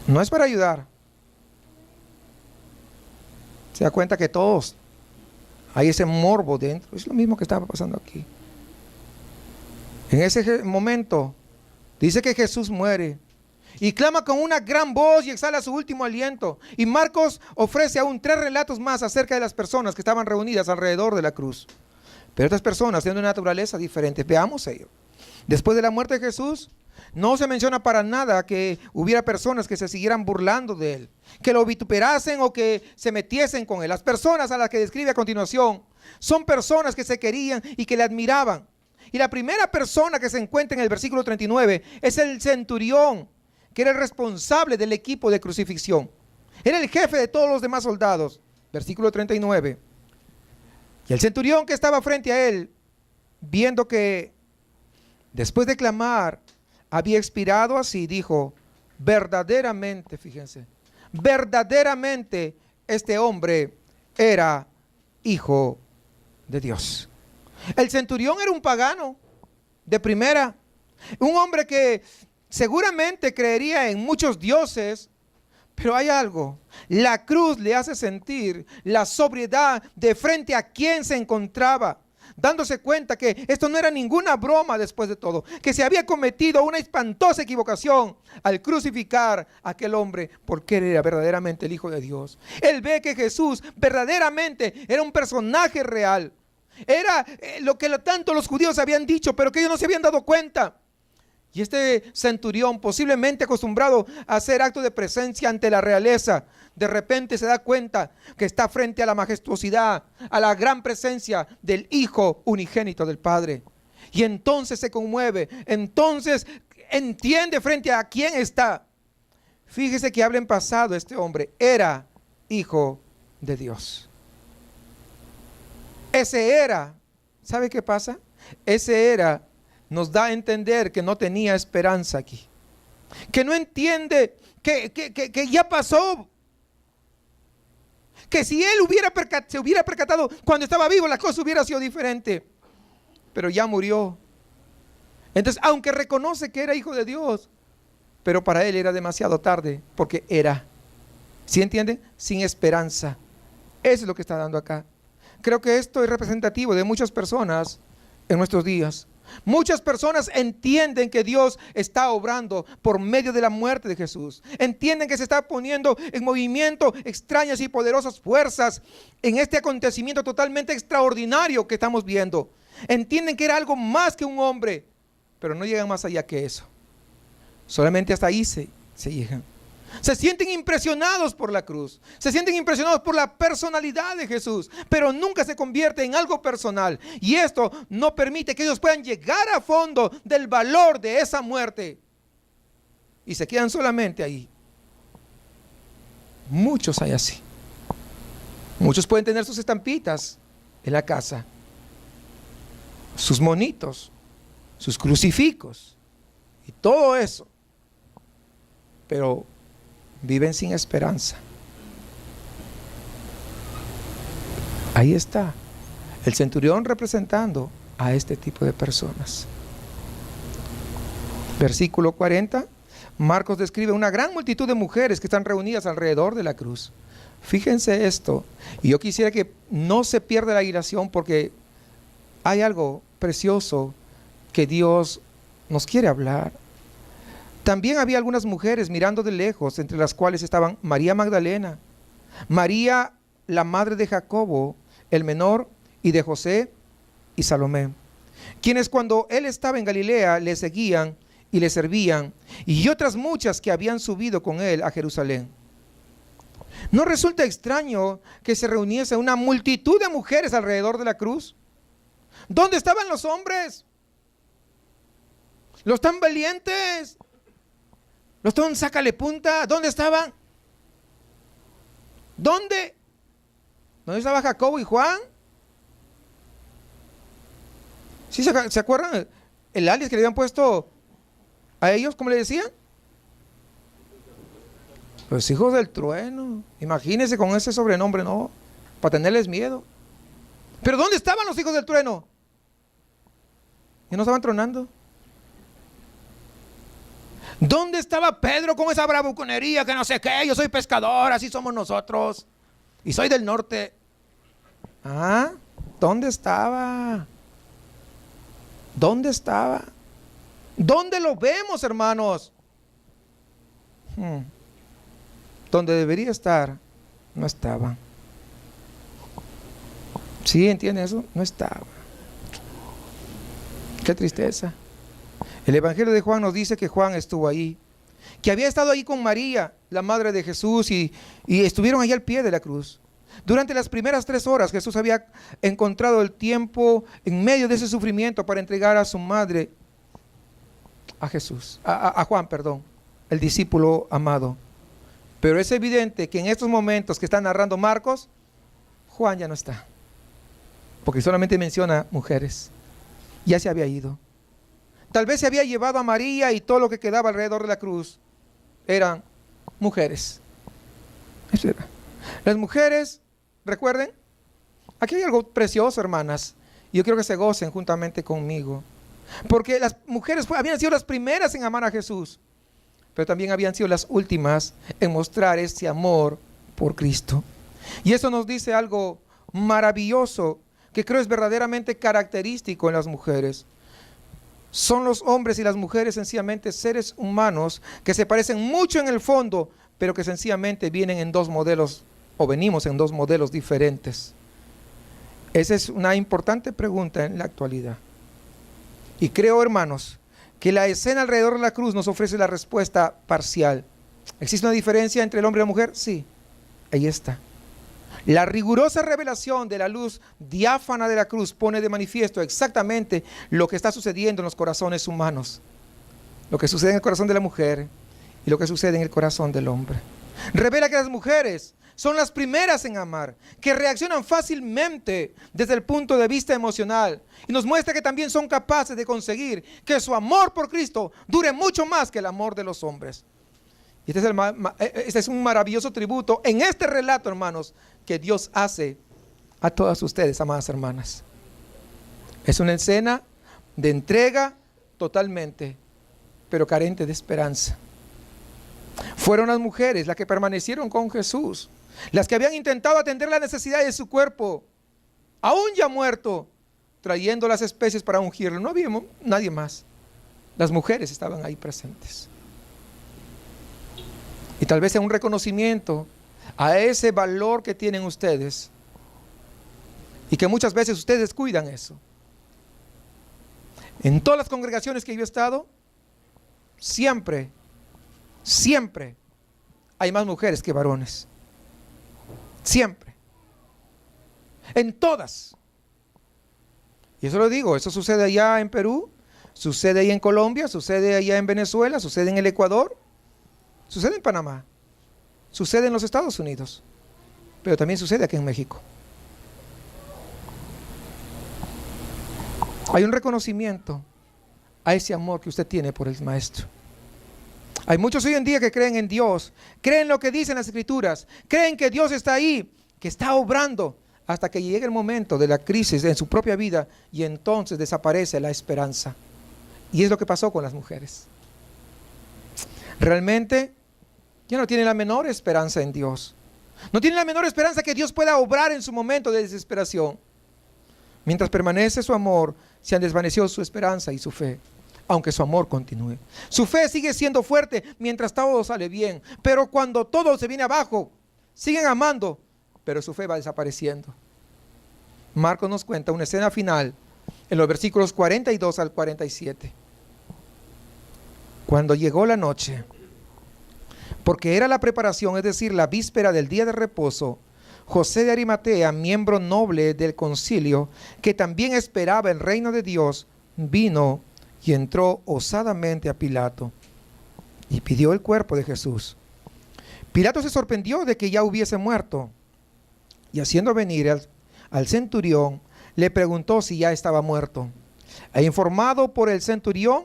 No es para ayudar. Se da cuenta que todos hay ese morbo dentro. Es lo mismo que estaba pasando aquí. En ese momento dice que Jesús muere y clama con una gran voz y exhala su último aliento. Y Marcos ofrece aún 3 relatos más acerca de las personas que estaban reunidas alrededor de la cruz. Pero estas personas tienen una naturaleza diferente. Veamos ello. Después de la muerte de Jesús, no se menciona para nada que hubiera personas que se siguieran burlando de él, que lo vituperasen o que se metiesen con él. Las personas a las que describe a continuación son personas que se querían y que le admiraban. Y la primera persona que se encuentra en el versículo 39 es el centurión, que era el responsable del equipo de crucifixión. Era el jefe de todos los demás soldados. Versículo 39. Y el centurión que estaba frente a él, viendo que después de clamar había expirado así, dijo: verdaderamente, fíjense, verdaderamente este hombre era hijo de Dios. El centurión era un pagano de primera, un hombre que seguramente creería en muchos dioses, pero hay algo: la cruz le hace sentir la sobriedad de frente a quien se encontraba, dándose cuenta que esto no era ninguna broma después de todo, que se había cometido una espantosa equivocación al crucificar a aquel hombre, porque él era verdaderamente el Hijo de Dios. Él ve que Jesús verdaderamente era un personaje real. Era lo que tanto los judíos habían dicho, pero que ellos no se habían dado cuenta. Y este centurión, posiblemente acostumbrado a hacer actos de presencia ante la realeza, de repente se da cuenta que está frente a la majestuosidad, a la gran presencia del Hijo unigénito del Padre. Y entonces se conmueve, entonces entiende frente a quién está. Fíjese que habla en pasado: este hombre era hijo de Dios. Ese era, ¿sabe qué pasa? Ese era nos da a entender que no tenía esperanza aquí, que no entiende que ya pasó, que si él se hubiera percatado cuando estaba vivo, la cosa hubiera sido diferente, pero ya murió. Entonces, aunque reconoce que era hijo de Dios, pero para él era demasiado tarde, porque era, ¿sí entienden? Sin esperanza. Eso es lo que está dando acá. Creo que esto es representativo de muchas personas en nuestros días. Muchas personas entienden que Dios está obrando por medio de la muerte de Jesús. Entienden que se está poniendo en movimiento extrañas y poderosas fuerzas en este acontecimiento totalmente extraordinario que estamos viendo. Entienden que era algo más que un hombre, pero no llegan más allá que eso. Solamente hasta ahí se llegan. Se sienten impresionados por la cruz, se sienten impresionados por la personalidad de Jesús, pero nunca se convierte en algo personal. Y esto no permite que ellos puedan llegar a fondo del valor de esa muerte. Y se quedan solamente ahí. Muchos hay así. Muchos pueden tener sus estampitas en la casa, sus monitos, sus crucifijos y todo eso. Pero viven sin esperanza. Ahí está el centurión representando a este tipo de personas. Versículo 40, Marcos describe una gran multitud de mujeres que están reunidas alrededor de la cruz. Fíjense esto, y yo quisiera que no se pierda la ilación, porque hay algo precioso que Dios nos quiere hablar. También había algunas mujeres mirando de lejos, entre las cuales estaban María Magdalena, María, la madre de Jacobo, el menor, y de José y Salomé, quienes cuando él estaba en Galilea le seguían y le servían, y otras muchas que habían subido con él a Jerusalén. ¿No resulta extraño que se reuniese una multitud de mujeres alrededor de la cruz? ¿Dónde estaban los hombres? Los tan valientes, los tan sácale punta, ¿dónde estaban? ¿Dónde estaba Jacobo y Juan? ¿Sí se acuerdan el alias que le habían puesto a ellos? ¿Cómo le decían? Los hijos del trueno. Imagínense con ese sobrenombre, ¿no? Para tenerles miedo. Pero ¿dónde estaban los hijos del trueno? ¿Y no estaban tronando? ¿Dónde estaba Pedro con esa bravuconería que no sé qué? Yo soy pescador, así somos nosotros. Y soy del norte. Ah, ¿dónde estaba? ¿Dónde estaba? ¿Dónde lo vemos, hermanos? Donde debería estar, no estaba. ¿Sí entienden eso? No estaba. Qué tristeza. El Evangelio de Juan nos dice que Juan estuvo ahí, que había estado ahí con María, la madre de Jesús, y estuvieron ahí al pie de la cruz. Durante las primeras 3 horas Jesús había encontrado el tiempo en medio de ese sufrimiento para entregar a su madre, a Juan, el discípulo amado. Pero es evidente que en estos momentos que está narrando Marcos, Juan ya no está, porque solamente menciona mujeres. Ya se había ido. Tal vez se había llevado a María, y todo lo que quedaba alrededor de la cruz eran mujeres. Eso era. Las mujeres, recuerden, aquí hay algo precioso, hermanas, y yo quiero que se gocen juntamente conmigo, porque las mujeres habían sido las primeras en amar a Jesús, pero también habían sido las últimas en mostrar ese amor por Cristo. Y eso nos dice algo maravilloso que creo es verdaderamente característico en las mujeres. Son los hombres y las mujeres sencillamente seres humanos que se parecen mucho en el fondo, pero que sencillamente vienen en 2 modelos, o venimos en 2 modelos diferentes. Esa es una importante pregunta en la actualidad. Y creo, hermanos, que la escena alrededor de la cruz nos ofrece la respuesta parcial. ¿Existe una diferencia entre el hombre y la mujer? Sí, ahí está. La rigurosa revelación de la luz diáfana de la cruz pone de manifiesto exactamente lo que está sucediendo en los corazones humanos, lo que sucede en el corazón de la mujer y lo que sucede en el corazón del hombre. Revela que las mujeres son las primeras en amar, que reaccionan fácilmente desde el punto de vista emocional, y nos muestra que también son capaces de conseguir que su amor por Cristo dure mucho más que el amor de los hombres. Y este es un maravilloso tributo en este relato, hermanos, que Dios hace a todas ustedes, amadas hermanas. Es una escena de entrega totalmente, pero carente de esperanza. Fueron las mujeres las que permanecieron con Jesús, las que habían intentado atender las necesidades de su cuerpo, aún ya muerto, trayendo las especies para ungirlo. No había nadie más. Las mujeres estaban ahí presentes. Y tal vez sea un reconocimiento a ese valor que tienen ustedes, y que muchas veces ustedes descuidan eso. En todas las congregaciones que yo he estado, siempre hay más mujeres que varones. Siempre. En todas. Y eso lo digo, eso sucede allá en Perú, sucede ahí en Colombia, sucede allá en Venezuela, sucede en el Ecuador, sucede en Panamá, sucede en los Estados Unidos, pero también sucede aquí en México. Hay un reconocimiento a ese amor que usted tiene por el Maestro. Hay muchos hoy en día que creen en Dios, creen lo que dicen las Escrituras, creen que Dios está ahí, que está obrando, hasta que llegue el momento de la crisis en su propia vida y entonces desaparece la esperanza. Y es lo que pasó con las mujeres. Realmente ya no tienen la menor esperanza en Dios. No tienen la menor esperanza que Dios pueda obrar en su momento de desesperación. Mientras permanece su amor, se han desvanecido su esperanza y su fe, aunque su amor continúe. Su fe sigue siendo fuerte mientras todo sale bien, pero cuando todo se viene abajo, siguen amando, pero su fe va desapareciendo. Marcos nos cuenta una escena final en los versículos 42 al 47. Cuando llegó la noche, porque era la preparación, es decir, la víspera del día de reposo, José de Arimatea, miembro noble del concilio, que también esperaba el reino de Dios, vino y entró osadamente a Pilato y pidió el cuerpo de Jesús. Pilato se sorprendió de que ya hubiese muerto, y haciendo venir al centurión, le preguntó si ya estaba muerto. E informado por el centurión,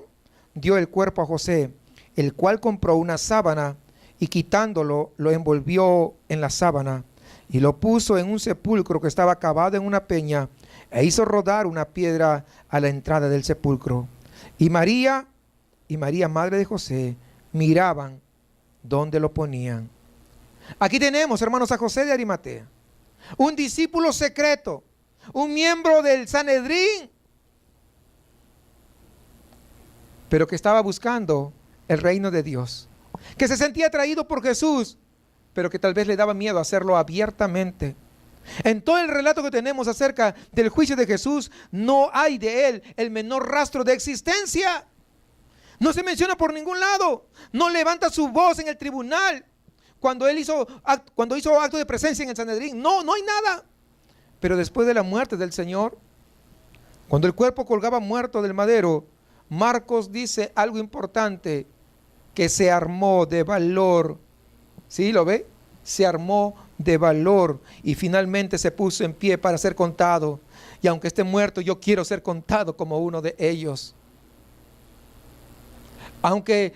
dio el cuerpo a José, el cual compró una sábana y quitándolo, lo envolvió en la sábana y lo puso en un sepulcro que estaba cavado en una peña, e hizo rodar una piedra a la entrada del sepulcro. Y María, madre de José, miraban dónde lo ponían. Aquí tenemos, hermanos, a José de Arimatea, un discípulo secreto, un miembro del Sanedrín, pero que estaba buscando el reino de Dios, que se sentía atraído por Jesús, pero que tal vez le daba miedo hacerlo abiertamente. En todo el relato que tenemos acerca del juicio de Jesús, no hay de él el menor rastro de existencia. No se menciona por ningún lado. No levanta su voz en el tribunal cuando hizo acto de presencia en el Sanedrín. No hay nada. Pero después de la muerte del Señor, cuando el cuerpo colgaba muerto del madero, Marcos dice algo importante, que se armó de valor. ¿Sí lo ve? Se armó de valor y finalmente se puso en pie para ser contado. Y aunque esté muerto, yo quiero ser contado como uno de ellos. Aunque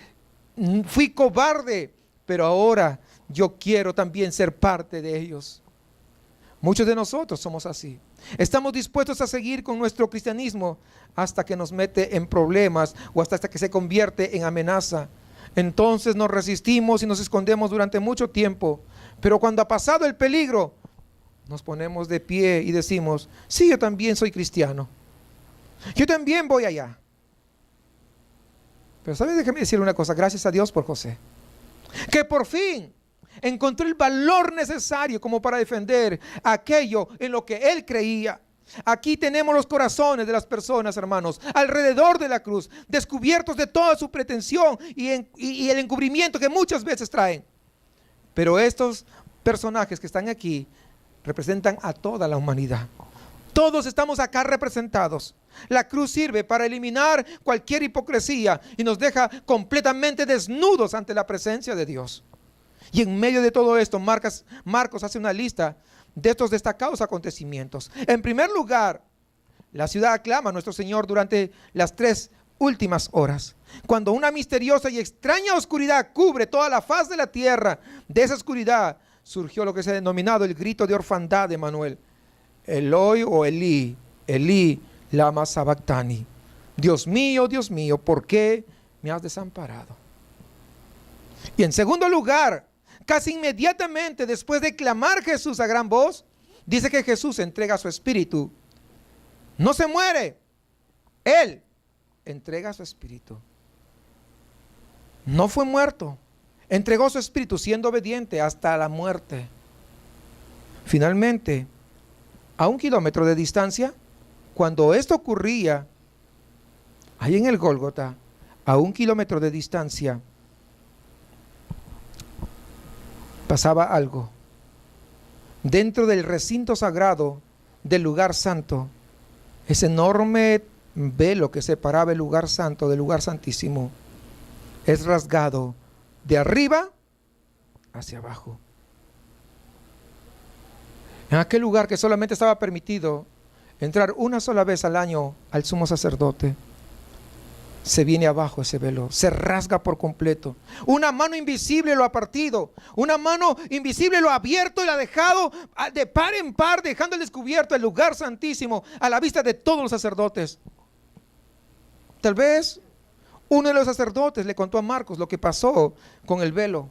fui cobarde, pero ahora yo quiero también ser parte de ellos. Muchos de nosotros somos así. Estamos dispuestos a seguir con nuestro cristianismo hasta que nos mete en problemas o hasta que se convierte en amenaza. Entonces nos resistimos y nos escondemos durante mucho tiempo. Pero cuando ha pasado el peligro, nos ponemos de pie y decimos: sí, yo también soy cristiano. Yo también voy allá. Pero ¿sabes? Déjame decirle una cosa. Gracias a Dios por José, que por fin encontró el valor necesario como para defender aquello en lo que él creía. Aquí tenemos los corazones de las personas, hermanos, alrededor de la cruz, descubiertos de toda su pretensión y el encubrimiento que muchas veces traen. Pero estos personajes que están aquí representan a toda la humanidad. Todos estamos acá representados. La cruz sirve para eliminar cualquier hipocresía y nos deja completamente desnudos ante la presencia de Dios. Y en medio de todo esto, Marcos hace una lista de estos destacados acontecimientos. En primer lugar, la ciudad aclama a nuestro Señor durante las 3 últimas horas. Cuando una misteriosa y extraña oscuridad cubre toda la faz de la tierra, de esa oscuridad surgió lo que se ha denominado el grito de orfandad de Manuel. Eloi o Elí, Elí, lama sabactani. Dios mío, ¿por qué me has desamparado? Y en segundo lugar, casi inmediatamente después de clamar Jesús a gran voz, dice que Jesús entrega su espíritu. No se muere. Él entrega su espíritu. No fue muerto. Entregó su espíritu siendo obediente hasta la muerte. Finalmente, a 1 kilómetro de distancia, cuando esto ocurría, ahí en el Gólgota, a 1 kilómetro de distancia, pasaba algo. Dentro del recinto sagrado del lugar santo, ese enorme velo que separaba el lugar santo del lugar santísimo es rasgado de arriba hacia abajo. En aquel lugar que solamente estaba permitido entrar una sola vez al año al sumo sacerdote, se viene abajo ese velo, se rasga por completo. Una mano invisible lo ha partido, una mano invisible lo ha abierto y lo ha dejado de par en par, dejando al descubierto el lugar santísimo a la vista de todos los sacerdotes. Tal vez uno de los sacerdotes le contó a Marcos lo que pasó con el velo.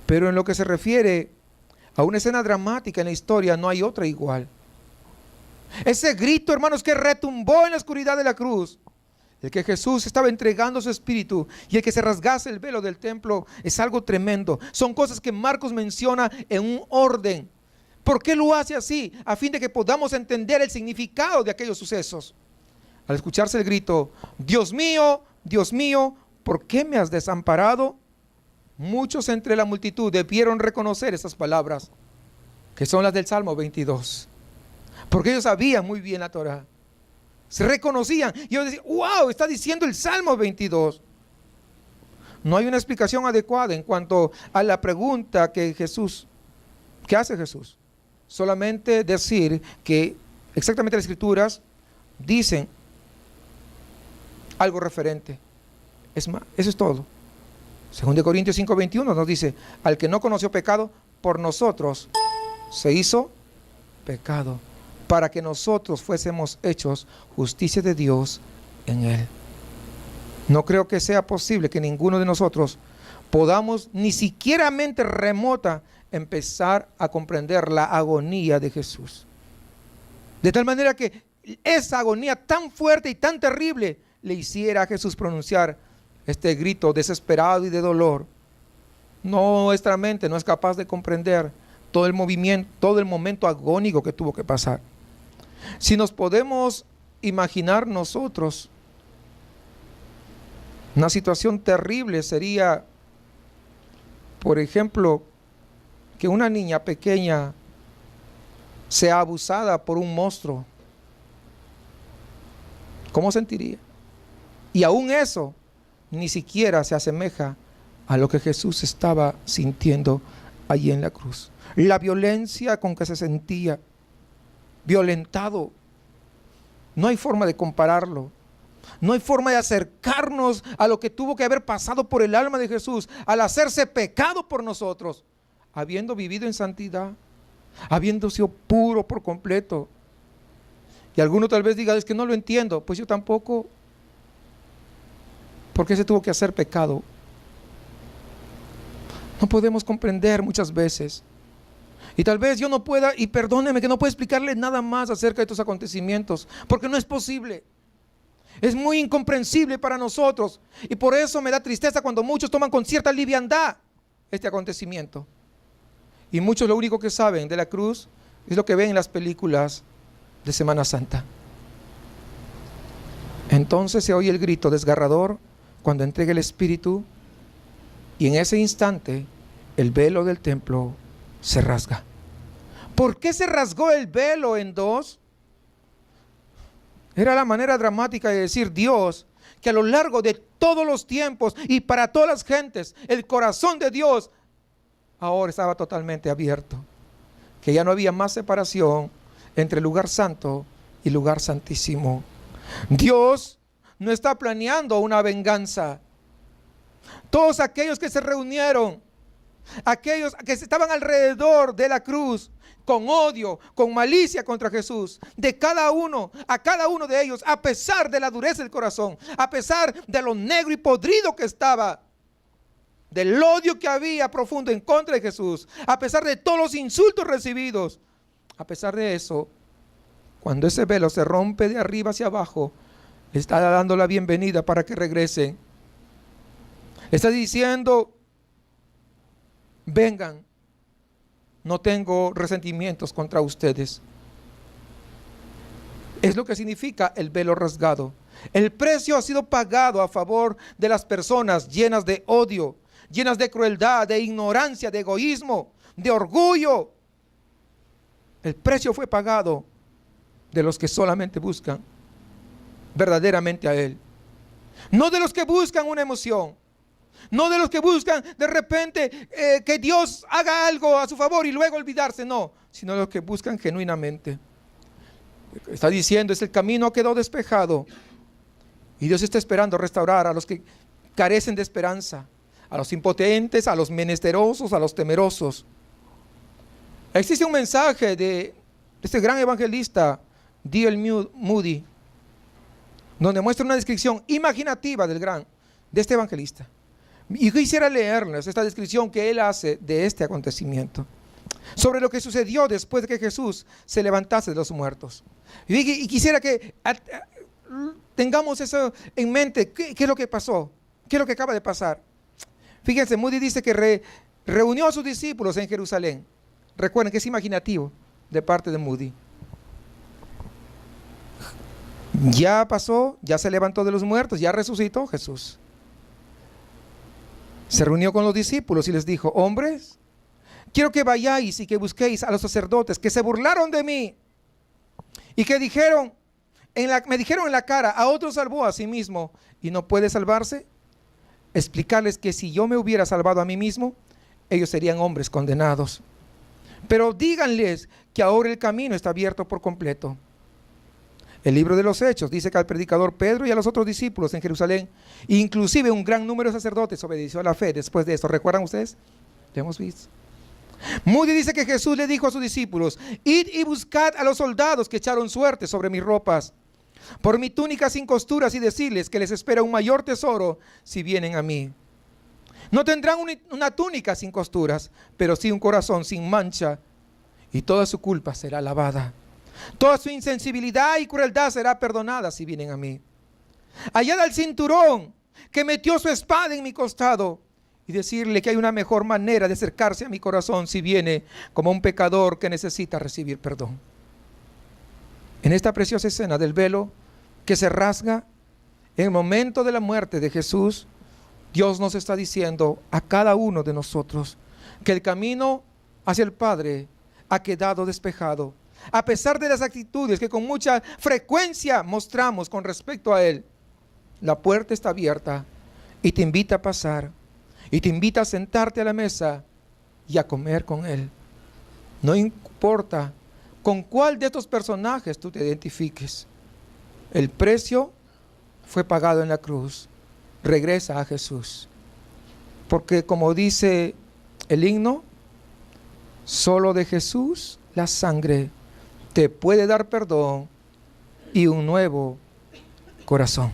Pero en lo que se refiere a una escena dramática en la historia, no hay otra igual. Ese grito, hermanos, que retumbó en la oscuridad de la cruz, el que Jesús estaba entregando su espíritu y el que se rasgase el velo del templo, es algo tremendo. Son cosas que Marcos menciona en un orden. ¿Por qué lo hace así? A fin de que podamos entender el significado de aquellos sucesos. Al escucharse el grito, Dios mío, ¿por qué me has desamparado? Muchos entre la multitud debieron reconocer esas palabras, que son las del Salmo 22. Porque ellos sabían muy bien la Torá. Se reconocían. Y ellos decían, wow, está diciendo el Salmo 22. No hay una explicación adecuada en cuanto a la pregunta que hace Jesús. Solamente decir que exactamente las Escrituras dicen algo referente. Es más, eso es todo. 2 Corintios 5:21 nos dice, al que no conoció pecado, por nosotros se hizo pecado, para que nosotros fuésemos hechos justicia de Dios en él. No creo que sea posible que ninguno de nosotros podamos, ni siquiera mente remota, empezar a comprender la agonía de Jesús. De tal manera que esa agonía tan fuerte y tan terrible le hiciera a Jesús pronunciar este grito desesperado y de dolor. Nuestra mente no es capaz de comprender todo el movimiento, todo el momento agónico que tuvo que pasar. Si nos podemos imaginar nosotros, una situación terrible sería, por ejemplo, que una niña pequeña sea abusada por un monstruo. ¿Cómo sentiría? Y aún eso ni siquiera se asemeja a lo que Jesús estaba sintiendo allí en la cruz. La violencia con que se sentía violentado, no hay forma de compararlo. No hay forma de acercarnos a lo que tuvo que haber pasado por el alma de Jesús al hacerse pecado por nosotros, habiendo vivido en santidad, habiendo sido puro por completo. Y alguno tal vez diga, es que no lo entiendo. Pues yo tampoco. ¿Por qué se tuvo que hacer pecado? No podemos comprender muchas veces. Y tal vez yo no pueda, y perdóneme que no pueda explicarle nada más acerca de estos acontecimientos, porque no es posible. Es muy incomprensible para nosotros. Y por eso me da tristeza cuando muchos toman con cierta liviandad este acontecimiento. Y muchos lo único que saben de la cruz es lo que ven en las películas de Semana Santa. Entonces se oye el grito desgarrador cuando entrega el Espíritu, y en ese instante el velo del templo se rasga. ¿Por qué se rasgó el velo en dos? Era la manera dramática de decir Dios, que a lo largo de todos los tiempos y para todas las gentes, el corazón de Dios ahora estaba totalmente abierto, que ya no había más separación entre el lugar santo y el lugar santísimo. Dios no está planeando una venganza. Todos aquellos que se reunieron, aquellos que estaban alrededor de la cruz, con odio, con malicia contra Jesús, a cada uno de ellos, a pesar de la dureza del corazón, a pesar de lo negro y podrido que estaba, del odio que había profundo en contra de Jesús, a pesar de todos los insultos recibidos, a pesar de eso, cuando ese velo se rompe de arriba hacia abajo, le está dando la bienvenida para que regresen. Le está diciendo, vengan, no tengo resentimientos contra ustedes. Es lo que significa el velo rasgado. El precio ha sido pagado a favor de las personas llenas de odio, llenas de crueldad, de ignorancia, de egoísmo, de orgullo. El precio fue pagado de los que solamente buscan verdaderamente a Él. No de los que buscan una emoción. No de los que buscan de repente que Dios haga algo a su favor y luego olvidarse, no, sino de los que buscan genuinamente. Está diciendo, el camino quedó despejado. Y Dios está esperando restaurar a los que carecen de esperanza, a los impotentes, a los menesterosos, a los temerosos. Existe un mensaje de este gran evangelista, D.L. Moody, donde muestra una descripción imaginativa de este evangelista. Y quisiera leerles esta descripción que él hace de este acontecimiento, sobre lo que sucedió después de que Jesús se levantase de los muertos. Y quisiera que tengamos eso en mente. ¿Qué es lo que pasó? ¿Qué es lo que acaba de pasar? Fíjense, Moody dice que reunió a sus discípulos en Jerusalén. Recuerden que es imaginativo de parte de Moody. Ya pasó, ya se levantó de los muertos, ya resucitó Jesús. Se reunió con los discípulos y les dijo: hombres, quiero que vayáis y que busquéis a los sacerdotes que se burlaron de mí y que me dijeron en la cara: a otro salvó, a sí mismo y no puede salvarse. Explicarles que si yo me hubiera salvado a mí mismo, ellos serían hombres condenados. Pero díganles que ahora el camino está abierto por completo. El libro de los Hechos dice que al predicador Pedro y a los otros discípulos en Jerusalén, inclusive un gran número de sacerdotes, obedeció a la fe después de esto. ¿Recuerdan ustedes? Lo hemos visto. Moody dice que Jesús le dijo a sus discípulos: id y buscad a los soldados que echaron suerte sobre mis ropas, por mi túnica sin costuras, y decirles que les espera un mayor tesoro si vienen a mí. No tendrán una túnica sin costuras, pero sí un corazón sin mancha, y toda su culpa será lavada. Toda su insensibilidad y crueldad será perdonada si vienen a mí. Hallad al cinturón que metió su espada en mi costado, y decirle que hay una mejor manera de acercarse a mi corazón si viene como un pecador que necesita recibir perdón. En esta preciosa escena del velo que se rasga en el momento de la muerte de Jesús, Dios nos está diciendo a cada uno de nosotros que el camino hacia el Padre ha quedado despejado. A pesar de las actitudes que con mucha frecuencia mostramos con respecto a Él, la puerta está abierta y te invita a pasar, y te invita a sentarte a la mesa y a comer con Él. No importa con cuál de estos personajes tú te identifiques, el precio fue pagado en la cruz. Regresa a Jesús, porque como dice el himno, solo de Jesús la sangre te puede dar perdón y un nuevo corazón.